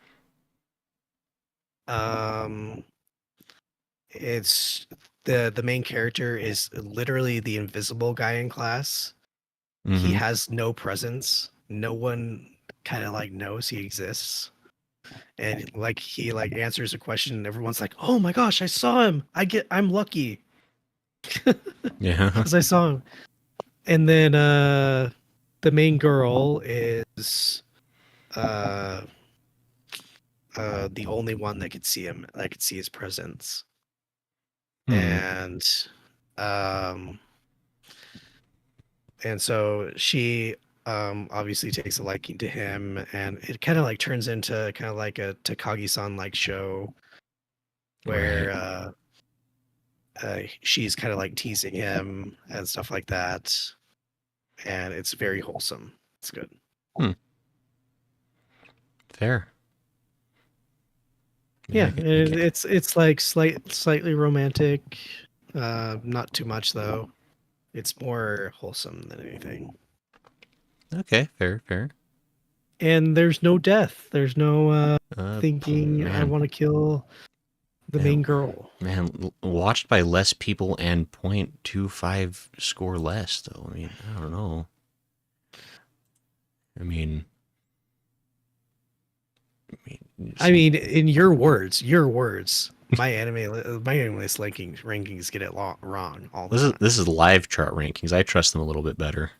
Um, it's the main character is literally the invisible guy in class. He Mm-hmm. has no presence. No one kind of like knows he exists. And like he like answers a question and everyone's like, "Oh my gosh, I saw him. I'm lucky Yeah. because I saw him." And then the main girl is uh the only one that could see him, that could see his presence. Hmm. And um and so she obviously takes a liking to him, and it kind of like turns into kind of like a Takagi-san like show Right. where she's kind of like teasing him and stuff like that, and it's very wholesome. It's good. Hmm. Fair. Yeah. Yeah, it's like slightly romantic, not too much though. It's more wholesome than anything. Okay. Fair. Fair. And there's no death. There's no Uh, thinking I man, want to kill the man, main girl. watched by less people and 0.25 score less though. I mean, I don't know. I mean, I mean, in your words, my anime list rankings get it wrong all the time. this is live chart rankings. I trust them a little bit better.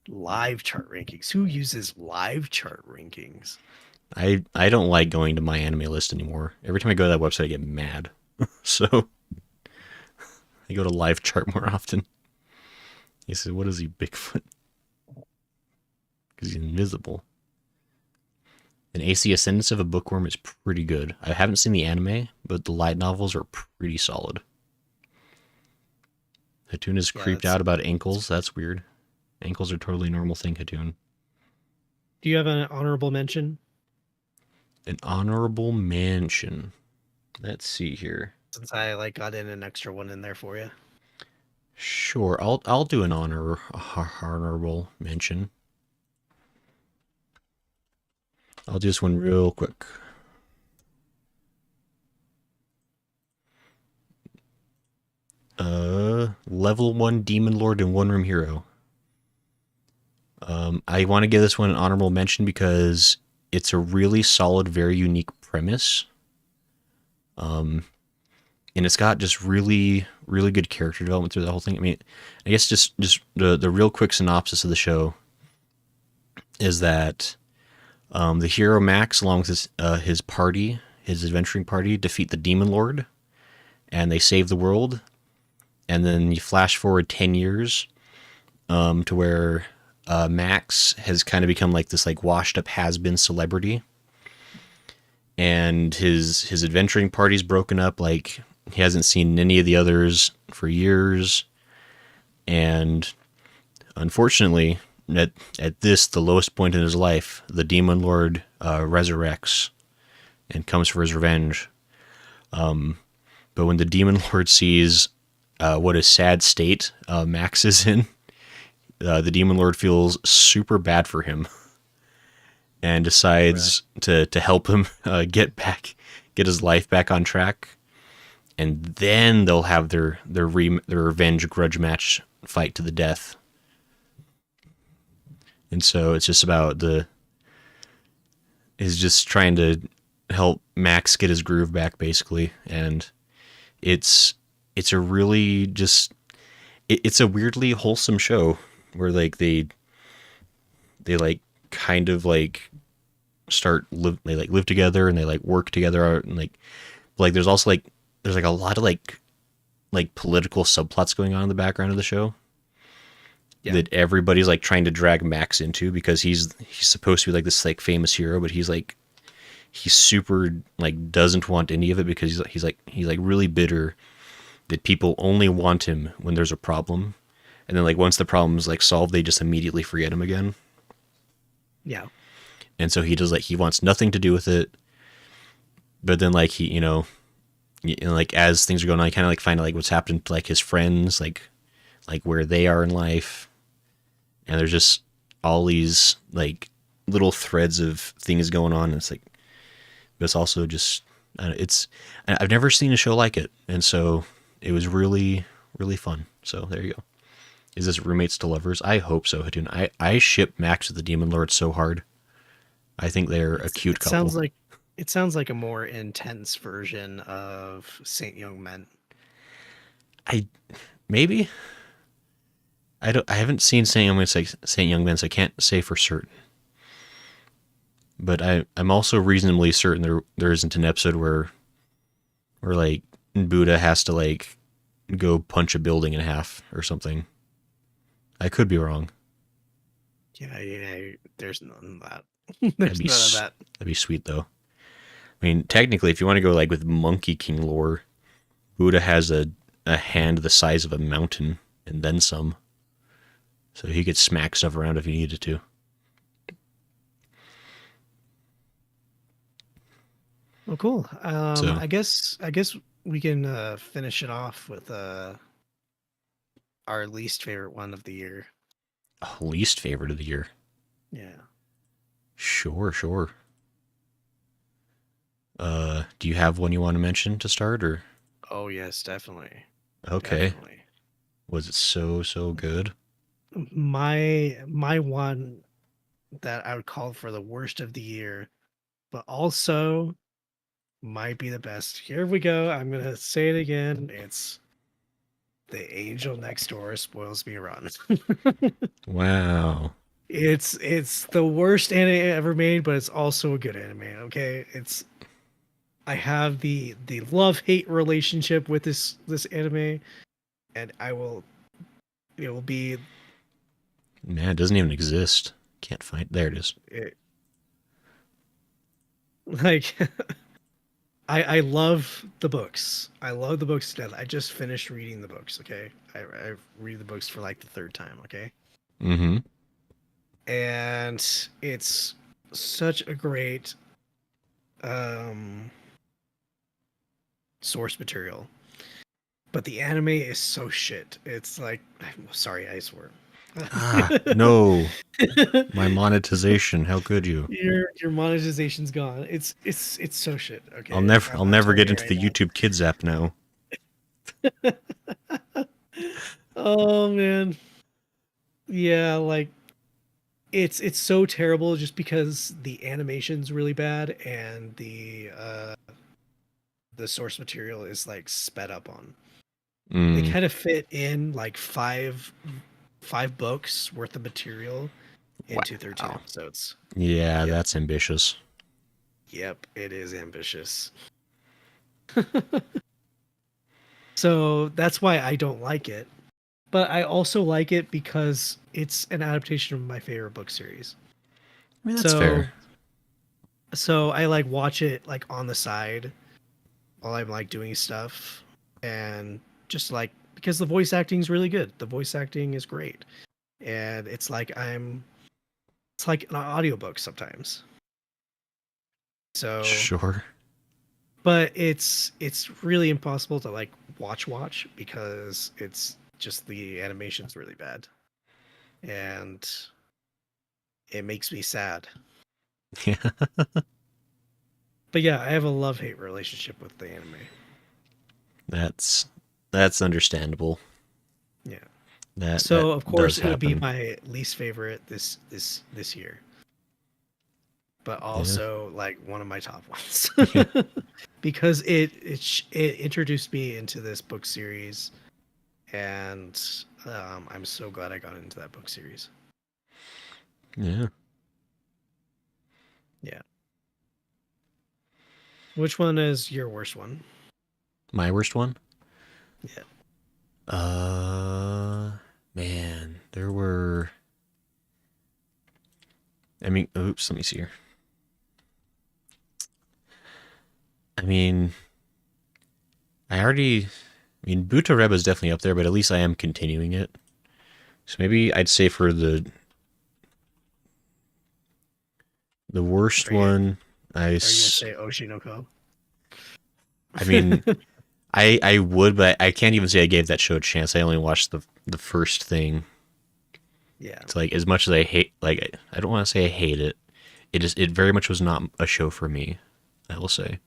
Live chart rankings. Who uses live chart rankings? I don't like going to my anime list anymore. Every time I go to that website, I get mad. So I go to live chart more often. He said, "What is he, Bigfoot? Because he's invisible." An AC Ascendance of a Bookworm is pretty good. I haven't seen the anime, but the light novels are pretty solid. Hatun is Yeah, creeped out about ankles. That's weird. Ankles are totally a normal thing, Hatun. do you have an honorable mention? An honorable mention. Let's see here. Since I like got in an extra one in there for you. Sure, I'll do an honorable mention. I'll do this one real quick. Level 1 Demon Lord and One Room Hero. I want to give this one an honorable mention because it's a really solid, very unique premise. And it's got just really, really good character development through the whole thing. I mean, I guess just the real quick synopsis of the show is that the hero Max, along with his party, his adventuring party, defeat the Demon Lord, and they save the world. And then you flash forward 10 years to where Max has kind of become like this like washed up has-been celebrity, and his adventuring party's broken up. Like he hasn't seen any of the others for years, and unfortunately, at this the lowest point in his life, the Demon Lord resurrects, and comes for his revenge. But when the Demon Lord sees what a sad state Max is in, the Demon Lord feels super bad for him and Right. decides to help him get his life back on track, and then they'll have their revenge grudge match fight to the death. And so it's just about the is just trying to help Max get his groove back, basically, and it's it's a really just it's a weirdly wholesome show where like they like kind of like they like live together and they like work together and like there's also there's like a lot of like political subplots going on in the background of the show Yeah. that everybody's like trying to drag Max into because he's supposed to be like this like famous hero, but he's super like doesn't want any of it because he's like really bitter that people only want him when there's a problem, and then like once the problem's like solved, they just immediately forget him again. Yeah. And so he wants nothing to do with it. But then like like as things are going on, I kind of like find out like what's happened to like his friends, like where they are in life, and there's just all these like little threads of things going on. And it's like, but it's also just I've never seen a show like it, and so it was really really fun. So there you go. Is this roommates to lovers? I hope so, dude. I ship Max with the Demon Lord so hard. I think they're a cute It sounds couple. like it sounds like a more intense version of Saint Young Men. I maybe I haven't seen Saint Young Men, so I can't say for certain. But I'm also reasonably certain there isn't an episode where like Buddha has to like go punch a building in half or something. I could be wrong. Yeah, yeah. There's none of that. That'd There's be none of that. that'd be sweet though. I mean, technically, if you want to go like with Monkey King lore, Buddha has a hand the size of a mountain and then some, so he could smack stuff around if he needed to. Well, cool. So, I guess we can finish it off with our least favorite one of the year. least favorite of the year. Yeah. Sure, sure. Do you have one you want to mention to start, or Oh yes, definitely. okay? Definitely. Was it so good? My one that I would call for the worst of the year, but also might be the best. Here we go. I'm gonna say it again. It's The Angel Next Door Spoils Me Run. Wow. It's the worst anime ever made, but it's also a good anime. Okay, it's I have the love hate relationship with this anime, and it will be Man, it doesn't even exist. Can't find. There it is. it, like I love the books. I love the books to death. I just finished reading the books. Okay, I read the books for like the third time. Okay, Mm-hmm. and it's such a great um source material, but the anime is so shit. It's like, I'm sorry, I swear. Ah, no. My monetization. How could you? Your monetization's gone. It's so shit. I'll Okay, never I'm, I'll I'm never telling get you into right the YouTube Kids app now. now. Oh man, yeah, like it's so terrible just because the animation's really bad and the source material is like sped up on. They Mm, kind of fit in like five books worth of material into 13 wow. episodes. Yeah, Yep. that's ambitious. Yep, it is ambitious. So that's why I don't like it. But I also like it because it's an adaptation of my favorite book series. I mean, that's So fair. so I like watch it like on the side while I'm like doing stuff and just like because the voice acting is really good. The voice acting is great. And it's like an audiobook sometimes. So Sure. but it's really impossible to like watch because it's just the animation's really bad and it makes me sad. Yeah, But yeah, I have a love-hate relationship with the anime. that's that's understandable. Yeah. That So of course does it would be happen. my least favorite this year, but Yeah. also like one of my top ones Yeah. because it introduced me into this book series, and I'm so glad I got into that book series. Yeah. Yeah. Which one is your worst one? My worst one? Yeah. Uh man, there were I mean, oops, let me see here. I mean, I mean, Butareba is definitely up there, but at least I am continuing it. So maybe I'd say for the worst Are you one, are you gonna say Oshinoko? I mean, I would, but I can't even say I gave that show a chance. I only watched the first thing. Yeah. It's like as much as I hate, like I don't want to say I hate it. It very much was not a show for me. I will say,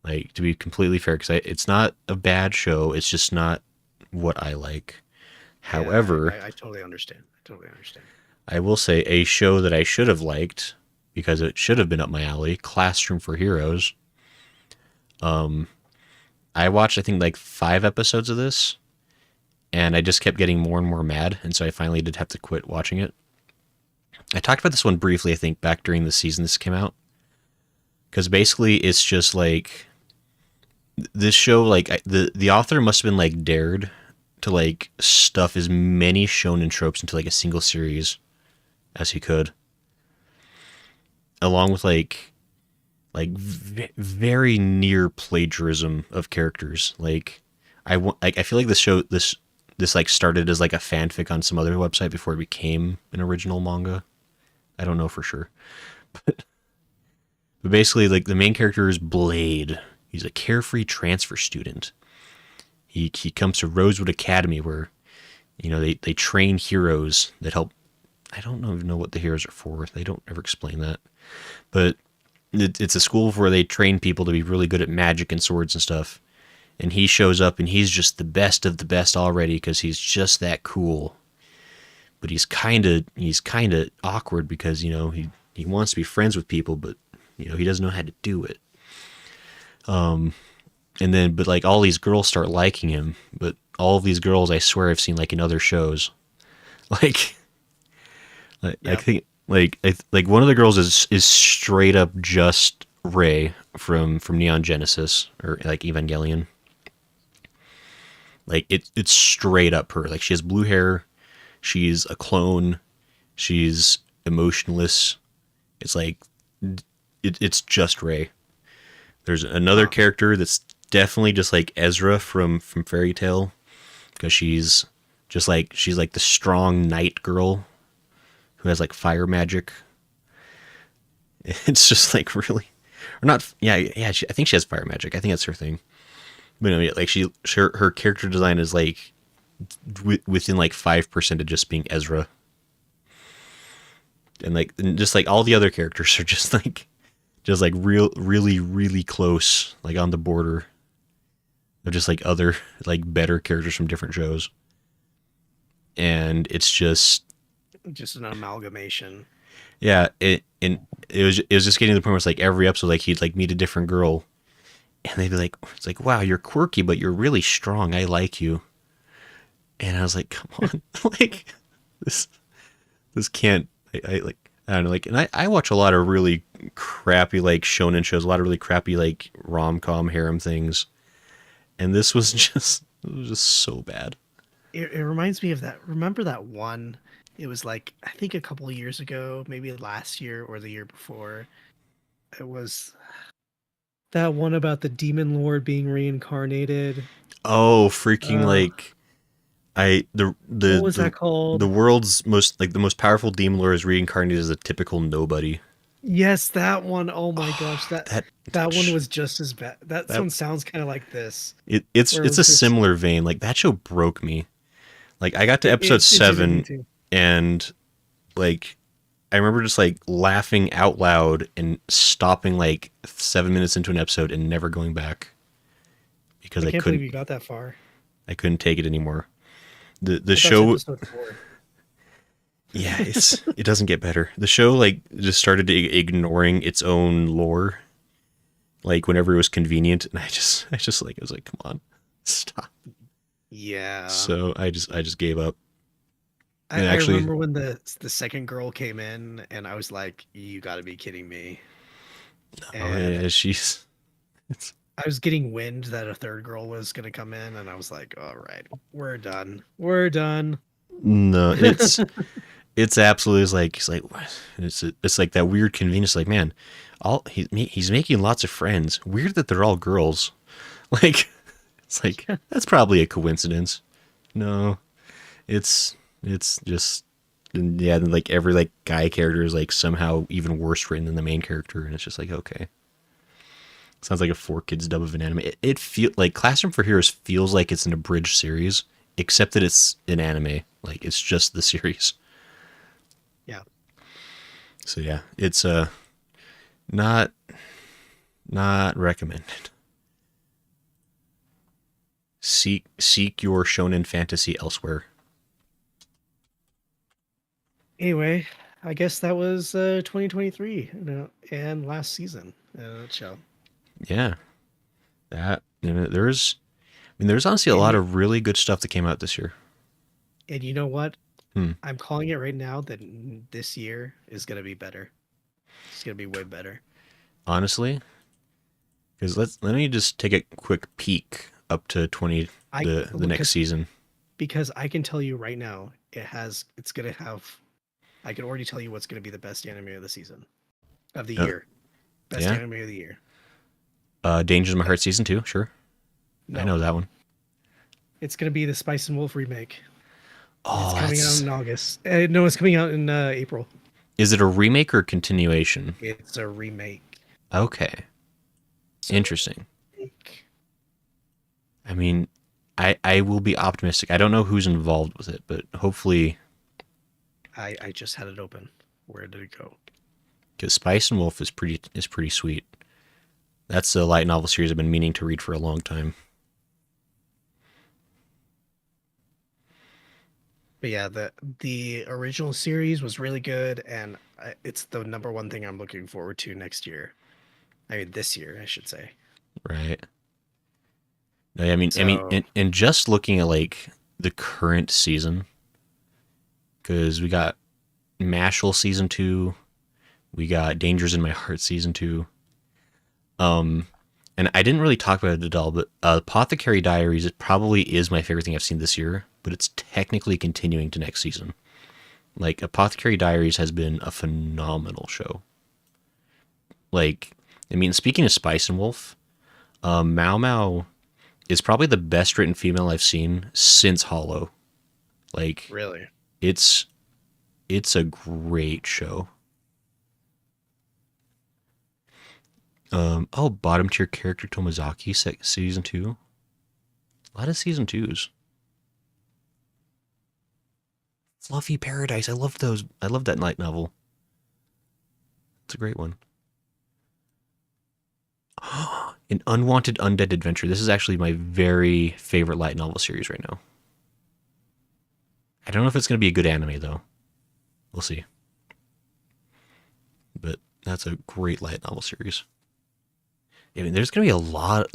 like to be completely fair, because it's not a bad show. It's just not what I like. Yeah, However, I totally understand. I totally understand. I will say a show that I should have liked because it should have been up my alley. Classroom for Heroes. Um, I watched I think like 5 episodes of this, and I just kept getting more and more mad, and so I finally did have to quit watching it. I talked about this one briefly, I think, back during the season this came out, because basically it's just like this show, like the author must have been like dared to like stuff as many shonen tropes into like a single series as he could, along with very near plagiarism of characters. I feel like this like started as like a fanfic on some other website before it became an original manga. I don't know for sure. But basically, like the main character is Blade. He's a carefree transfer student. He comes to Rosewood Academy where they train heroes that help. I don't even know what the heroes are for. They don't ever explain that. But it's a school where they train people to be really good at magic and swords and stuff. And he shows up and he's just the best of the best already because he's just that cool. But he's kind of awkward because he wants to be friends with people, but he doesn't know how to do it. And then but like all these girls start liking him, but all of these girls I swear I've seen like in other shows. Like I Yep. think like one of the girls is straight up just Ray from Neon Genesis or like Evangelion. Like it's straight up her. Like she has blue hair, she's a clone, she's emotionless. It's like it's just Ray. There's another Huh. character that's definitely just like Ezra from Fairy Tale because she's like the strong knight girl who has like fire magic. It's just like really, or not. Yeah. I think she has fire magic. I think that's her thing. But no, yeah, like her character design is like within like 5% of just being Ezra, and just like all the other characters are just like really close, like on the border of just like other like better characters from different shows, and it's just Just an amalgamation. yeah. It was just getting to the point where it's like every episode, like he'd like meet a different girl, and they'd be like, it's like wow, you're quirky, but you're really strong. I like you, and I was like, come on, like this this can't. I like I don't know, like, and I watch a lot of really crappy like shonen shows, a lot of really crappy like rom com harem things, and this was just it was just so bad. It reminds me of that. Remember that one? It was like I think a couple of years ago, maybe last year or the year before. It was that one about the demon lord being reincarnated. Oh, freaking Uh, like I what was that the called? world's most like the most powerful demon lord is reincarnated as a typical nobody. Yes, that one. Oh my gosh, Oh, that that that one was just as bad. That that one sounds kind of like this, where it it's a was just similar vein. Like that show broke me. Like I got to episode it did me 7 too. and like I remember just like laughing out loud and stopping like 7 minutes into an episode and never going back because I can't believe you got that far. I couldn't take it anymore. The I thought it was show, episode 4. yeah, it doesn't get better. The show like just started ignoring its own lore like whenever it was convenient, and I was like, come on, stop. Yeah. So I just gave up. And I actually, remember when the second girl came in, and I was like, "You got to be kidding me!" oh And yeah, she's it's I was getting wind that a third girl was gonna come in, and I was like, "All right, we're done. We're done." no, it's absolutely it's like he's like what? It's like that weird convenience. Like man, he's making lots of friends. Weird that they're all girls. Like it's like that's probably a coincidence. No, it's just yeah. Like every like guy character is like somehow even worse written than the main character, and it's just like okay, sounds like a 4 kids dub of an anime. It feel like Classroom for Heroes feels like it's an abridged series, except that it's an anime. Like it's just the series. Yeah. So yeah, it's not not recommended. Seek your shonen fantasy elsewhere. Anyway, I guess that was 2023, and last season in a nutshell. Yeah, that there's I mean there's honestly a And lot you of really good stuff that came out this year. and you know what? Hmm. I'm calling it right now that this year is gonna be better. It's gonna be way better. Honestly, because let me just take a quick peek up to 20 I the next season. because I can tell you right now, it's gonna have. I can already tell you what's gonna be the best anime of the season of the Uh, year. Best yeah, anime of the year. Dangers in My Heart season 2, sure. I No, know that one. it's gonna be the Spice and Wolf remake. It's Oh, coming out that's in August. No, it's coming out in April. is it a remake or continuation? It's a remake. Okay, So interesting. I mean, I will be optimistic. I don't know who's involved with it, but hopefully, I just had it open. Where did it go? because Spice and Wolf is pretty sweet. That's a light novel series I've been meaning to read for a long time. But yeah, the original series was really good, and it's the number one thing I'm looking forward to next year. I mean, this year, I should say. Right. No, So and just looking at like the current season, because we got Mashal season 2, we got Dangers in My Heart season 2. Um, and I didn't really talk about it at all, but Apothecary Diaries it probably is my favorite thing I've seen this year, but it's technically continuing to next season. Like Apothecary Diaries has been a phenomenal show. Like, I mean, speaking of Spice and Wolf, Mao Mao is probably the best written female I've seen since Hollow. Like, really, it's it's a great show. Oh, bottom tier character Tomazaki season 2. A lot of season 2s. Fluffy Paradise. I love those. I love that light novel. It's a great one. An Unwanted Undead Adventure. This is actually my very favorite light novel series right now. I don't know if it's going to be a good anime though. We'll see. But that's a great light novel series. I mean, there's going to be a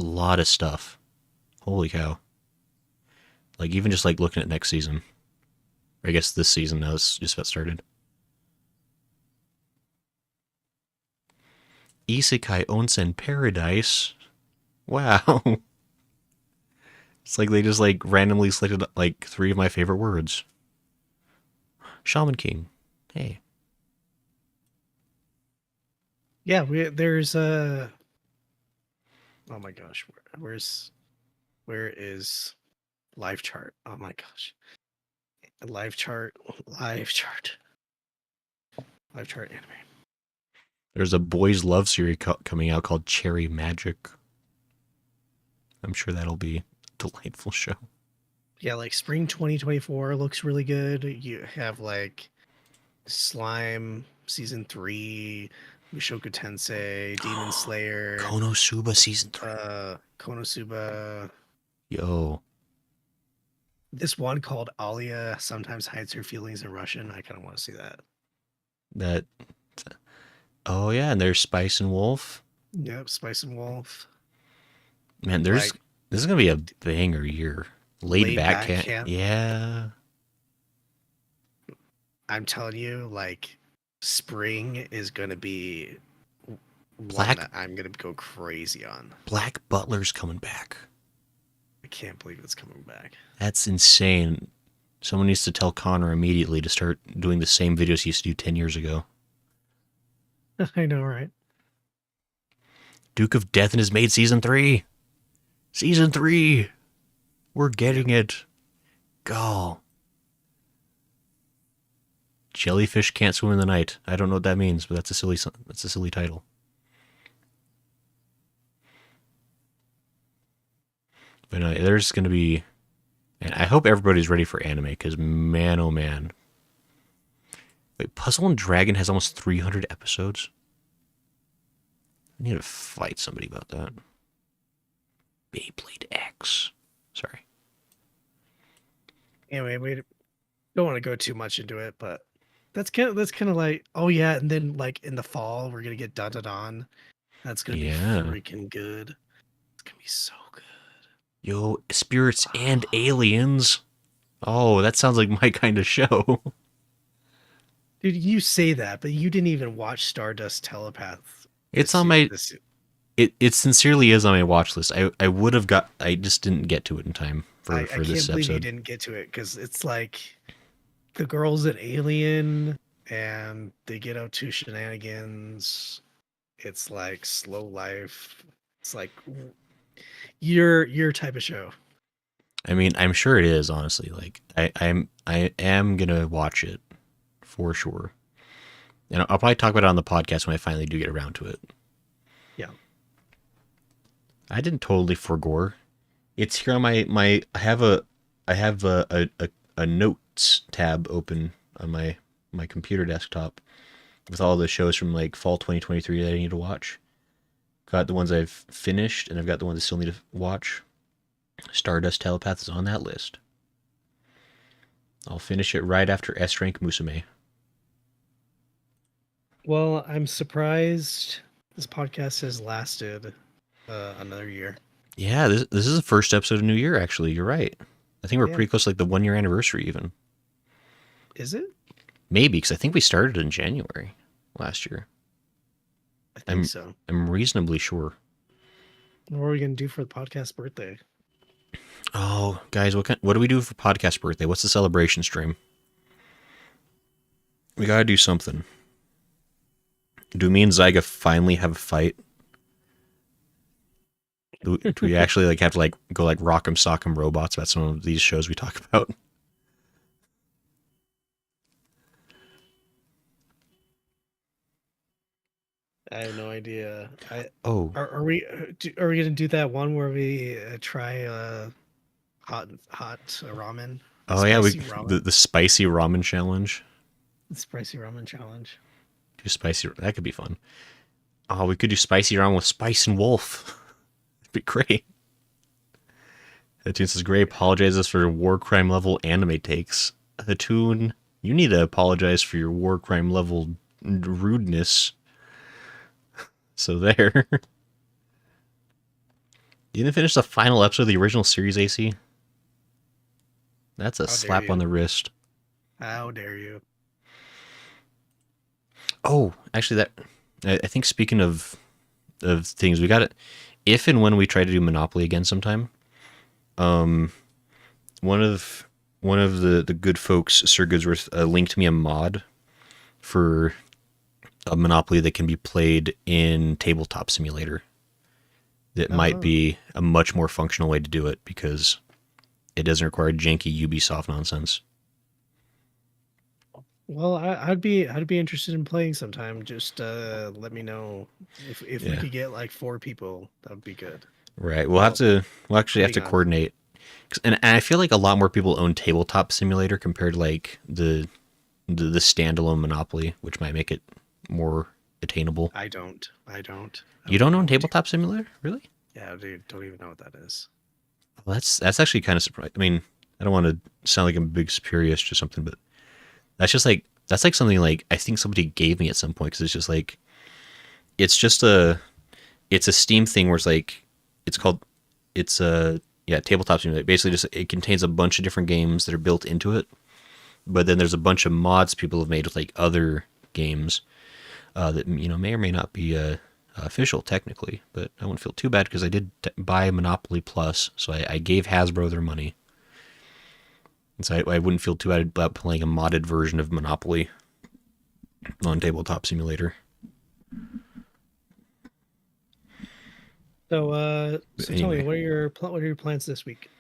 lot of stuff. Holy cow. Like even just like looking at next season. Or I guess this season now it's just about started. Isekai Onsen Paradise. Wow. It's like they just like randomly selected like 3 of my favorite words. Shaman King. Hey. yeah. There's oh my gosh, where is live chart? Oh my gosh, live chart, live chart, live chart anime. There's a boys' love series coming out called Cherry Magic. I'm sure that'll be a delightful show. Yeah, like spring 2024 looks really good. You have like Slime season 3, Mushoku Tensei, Demon Slayer, Konosuba season 3. Konosuba. Yo, This one called Alia sometimes hides her feelings in Russian. I kind of want to see that. that. Oh yeah, and there's Spice and Wolf. Yep, Spice and Wolf. Man, there's Like this is gonna be a banger year. Laid laid back back cat. camp. Yeah. I'm telling you, like spring is gonna be one Black that I'm gonna go crazy on. Black Butler's coming back. I can't believe it's coming back. That's insane. Someone needs to tell Connor immediately to start doing the same videos he used to do 10 years ago. I know, right? Duke of Death and His Maid season 3. Season 3. We're getting it. Go. Jellyfish can't swim in the night. I don't know what that means, but that's a silly title. But there's going to be, and I hope everybody's ready for anime because man, oh man. Wait, Puzzle and Dragon has almost 300 episodes. I need to fight somebody about that. Beyblade X. Sorry. Anyway, we don't want to go too much into it, but that's kind of like, oh yeah, and then like in the fall we're gonna get Dun Dun Dun. That's gonna be Yeah. freaking good. It's gonna be so good. Yo, spirits and aliens. Oh, that sounds like my kind of show. Dude, you say that, but you didn't even watch Stardust Telepath. It's on my. This, It sincerely is on my watch list. I would have got. I just didn't get to it in time I for can't this believe you episode. didn't get to it because it's like the girl's an alien and they get out to shenanigans. It's like slow life. It's like your type of show. I mean, I'm sure it is. Honestly, like I am gonna watch it for sure, and I'll probably talk about it on the podcast when I finally do get around to it. Yeah. I didn't totally forgore. It's here on my. I have a notes tab open on my computer desktop with all the shows from like fall 2023 that I need to watch. Got the ones I've finished, and I've got the ones I still need to watch. Stardust Telepath is on that list. I'll finish it right after S Rank Musume. Well, I'm surprised this podcast has lasted another year. Yeah, this is the first episode of New Year. Actually, you're right. I think we're Yeah. pretty close to like the 1 year anniversary even. Is it? Maybe because I think we started in January last year. I think so. I'm reasonably sure. What are we gonna do for the podcast birthday? Oh, guys, what do we do for podcast birthday? What's the celebration stream? We gotta do something. Do me and Zaiga finally have a fight? Do we actually like have to like go like rock'em sock'em robots about some of these shows we talk about? I have no idea. Oh, Are we are we gonna do that one where we try hot ramen? oh yeah, Spicy ramen. the spicy ramen challenge. The spicy ramen challenge. Do spicy. That could be fun. Oh, we could do spicy ramen with Spice and Wolf. It'd be great. Hatun says, Gray apologizes for war crime level anime takes. Hatun, you need to apologize for your war crime level rudeness. So there. You didn't finish the final episode of the original series, AC? That's a How dare slap on you. the wrist. How dare you? Oh, actually, that I think speaking of things, we got it. If and when we try to do Monopoly again sometime, um, one of the good folks, Sir Goodsworth, linked me a mod for a Monopoly that can be played in Tabletop Simulator. That might Oh. be a much more functional way to do it because it doesn't require janky Ubisoft nonsense. Well, I'd be interested in playing sometime. Just let me know if we Yeah. could get like 4 people, that would be good. Right. Well, We'll actually have depending to on. coordinate. And I feel like a lot more people own Tabletop Simulator compared to like the standalone Monopoly, which might make it more attainable. I don't. I don't. I You don't don't even know own what. Tabletop Simulator, really? Yeah, dude, don't even know what that is. Well, that's actually kind of surprising. I mean, I don't want to sound like I'm big superiorist or something, but that's like something like I think somebody gave me at some point because it's just like it's just it's a Steam thing where it's like it's called it's a yeah tabletop simulator. Basically, just it contains a bunch of different games that are built into it, but then there's a bunch of mods people have made with like other games that may or may not be official technically. But I wouldn't feel too bad because I did buy Monopoly Plus, so I gave Hasbro their money, and so I wouldn't feel too bad about playing a modded version of Monopoly on Tabletop Simulator. So But so tell me, anyway, what are your plans this week?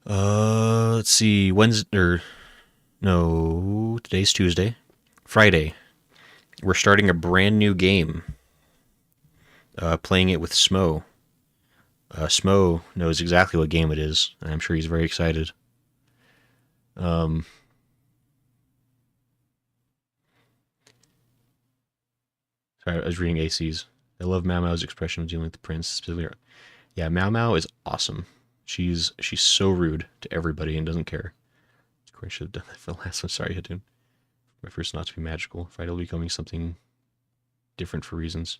let's see. Wednesday or no, today's Tuesday. Friday, we're starting a brand new game. Playing it with Smo. Smo knows exactly what game it is, and I'm sure he's very excited. Um, sorry, I was reading AC's. I love Mau Mau's expression of dealing with the prince. Specifically, yeah, Mau Mau is awesome. She's so rude to everybody and doesn't care. Of course, I should have done that for the last one. Sorry, Hatun. My first not to be magical. Friday will be becoming something different for reasons.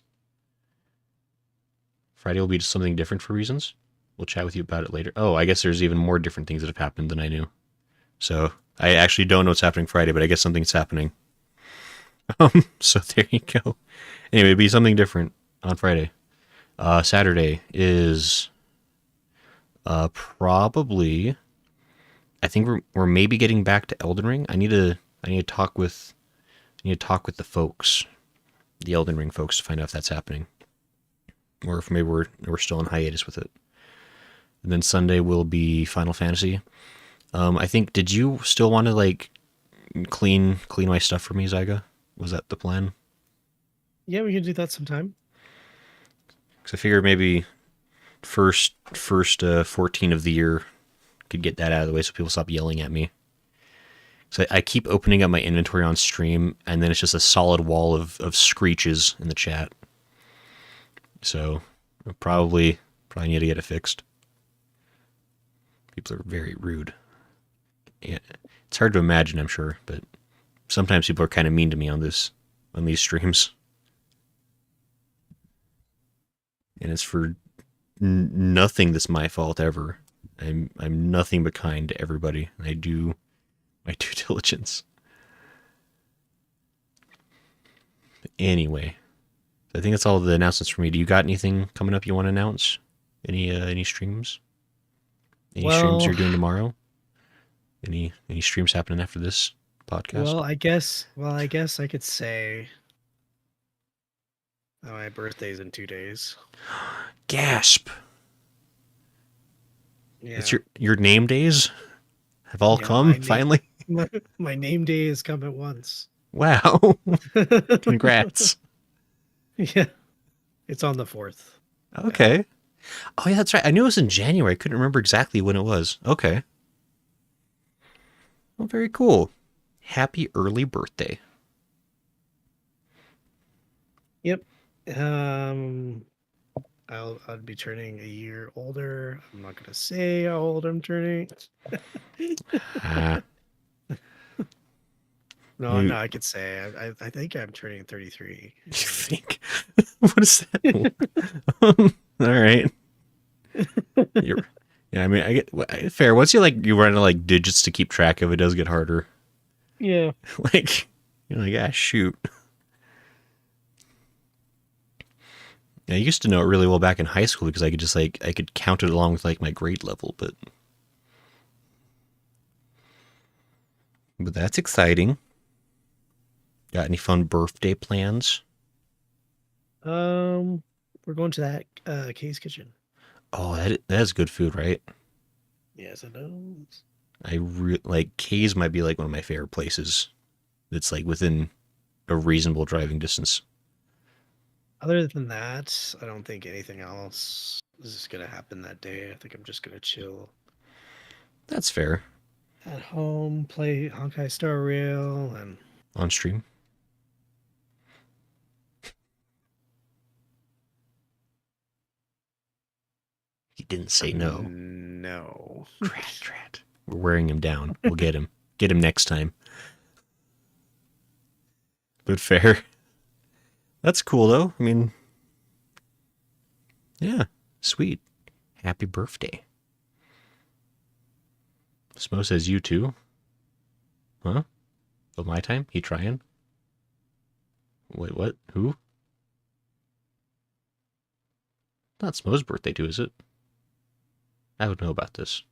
Friday will be something different for reasons. We'll chat with you about it later. Oh, I guess there's even more different things that have happened than I knew. So I actually don't know what's happening Friday, but I guess something's happening. So there you go. Anyway, it'd be something different on Friday. Saturday is probably. I think we're maybe getting back to Elden Ring. I need to talk with the folks, the Elden Ring folks, to find out if that's happening, or if maybe we're still on hiatus with it. And then Sunday will be Final Fantasy. I think. Did you still want to like clean my stuff for me, Zaiga? Was that the plan? Yeah, we can do that sometime. Because I figured maybe first 14 of the year could get that out of the way so people stop yelling at me. So I keep opening up my inventory on stream, and then it's just a solid wall of screeches in the chat. So I probably need to get it fixed. People are very rude. Yeah, it's hard to imagine, I'm sure, but sometimes people are kind of mean to me on these streams, and it's for nothing that's my fault ever. I'm nothing but kind to everybody. I do my due diligence. But anyway, I think that's all the announcements for me. Do you got anything coming up you want to announce? Any streams? Any streams Well, you're doing tomorrow? Any streams happening after this podcast? I guess I could say my birthday's in 2 days. Gasp! It's Yeah. your name days have all Yeah, come finally. my name day has come at once. Wow! Congrats. Yeah, it's on the 4th. Yeah. Okay. Oh yeah, that's right. I knew it was in January. I couldn't remember exactly when it was. Okay. Well, very cool. Happy early birthday. Yep. I'd be turning a year older. I'm not gonna say how old I'm turning. Ah, No, you, no, I could say I think I'm turning 33. you think? What is that? All right. You're, yeah, I mean, I get fair. Once you run out of like digits to keep track of, it does get harder. Yeah. Like you're like, ah, shoot. Yeah, I used to know it really well back in high school because I could just like I could count it along with like my grade level, but that's exciting. Got any fun birthday plans? Um, we're going to that Kay's Kitchen. Oh, that is good food, right? Yes, it is. Like K's might be like one of my favorite places. That's like within a reasonable driving distance. Other than that, I don't think anything else is gonna happen that day. I think I'm just gonna chill That's fair. at home, play Honkai Star Rail, and On stream. He didn't say no. no. Drat, drat. We're wearing him down. We'll get him. Get him next time. But fair. That's cool though. I mean, yeah, sweet. Happy birthday. Smo says you too. Huh? Oh, my time? He trying? Wait, what? Who? Not Smo's birthday too, is it? I would know about this.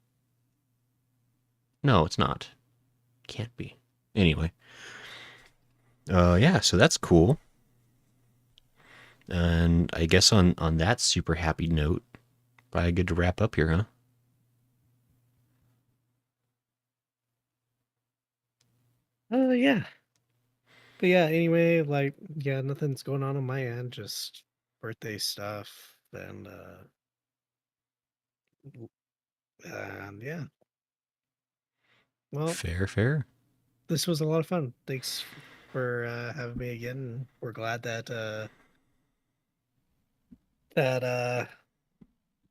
No, it's not. Can't be. Anyway. Yeah, so that's cool. And I guess on that super happy note, probably good to wrap up here, huh? Yeah. But yeah, anyway, like, yeah, nothing's going on my end, just birthday stuff, and yeah. Well, Fair, fair. this was a lot of fun. Thanks for having me again. We're glad that the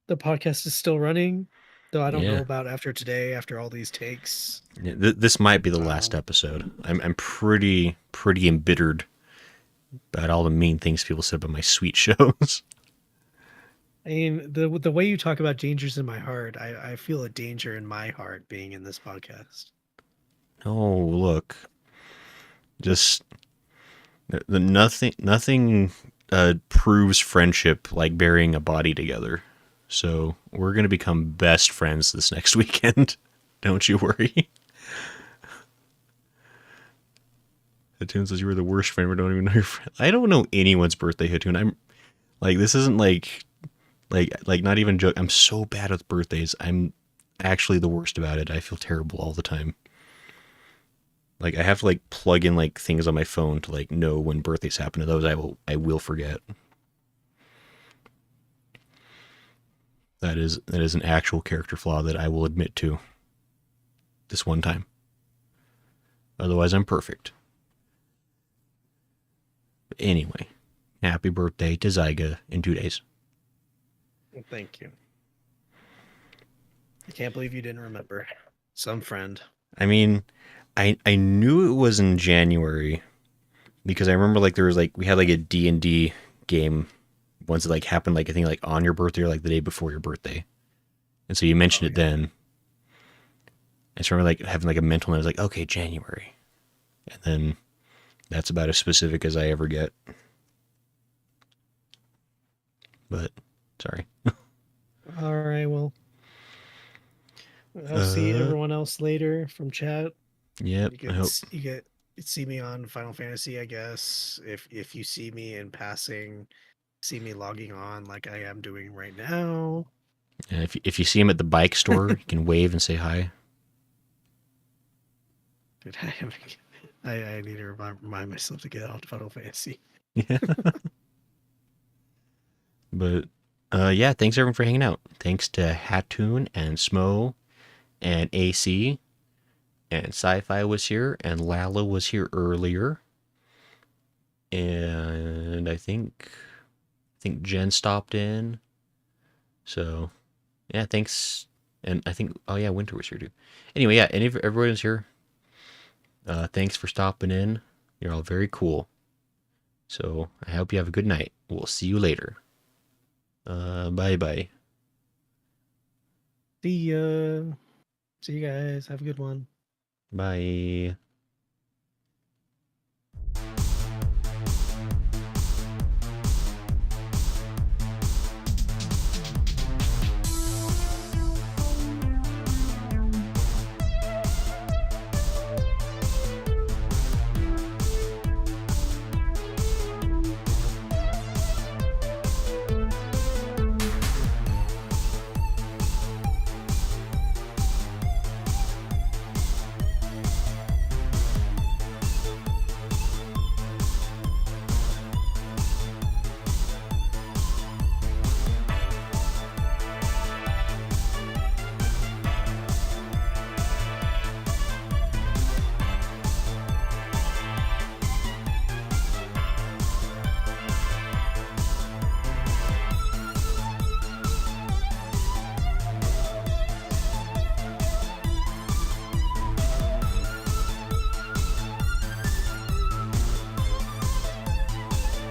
podcast is still running, though I don't know Yeah. about after today, after all these takes. Yeah, this might be the last Um, episode. I'm pretty embittered about all the mean things people said about my sweet shows. I mean, the way you talk about dangers in my heart, I feel a danger in my heart being in this podcast. Oh, look, just the nothing proves friendship like burying a body together. So we're gonna become best friends this next weekend. Don't you worry. Hatun says you were the worst friend. We don't even know your friend. I don't know anyone's birthday, Hatun. I'm like, this isn't like not even joke. I'm so bad with birthdays. I'm actually the worst about it. I feel terrible all the time. Like I have to like plug in like things on my phone to like know when birthdays happen to those. I will forget. That is an actual character flaw that I will admit to this one time. Otherwise I'm perfect. But anyway, happy birthday to Zaiga in 2 days. Thank you. I can't believe you didn't remember. Some friend. I mean, I knew it was in January because I remember like there was like we had like a D&D game once it like happened like I think like on your birthday or like the day before your birthday. And so you Oh mentioned it yeah. then. I just remember like having like a mental note. I was like, okay, January. And then that's about as specific as I ever get. But sorry. All right. Well, I'll see Uh, everyone else later from chat. yep. I hope. You get see me on Final Fantasy, I guess. If you see me in passing, see me logging on like I am doing right now. And if you see him at the bike store, you can wave and say hi. Dude, I need to remind myself to get on Final Fantasy. Yeah. But yeah, thanks everyone for hanging out. Thanks to Hattoon and Smo and AC and Sci-Fi was here and Lala was here earlier. And I think Jen stopped in. So yeah, thanks. And I think oh yeah, Winter was here too. Anyway, yeah, everyone's here. Thanks for stopping in. You're all very cool. So I hope you have a good night. We'll see you later. Bye bye. See ya. See you guys. Have a good one. Bye.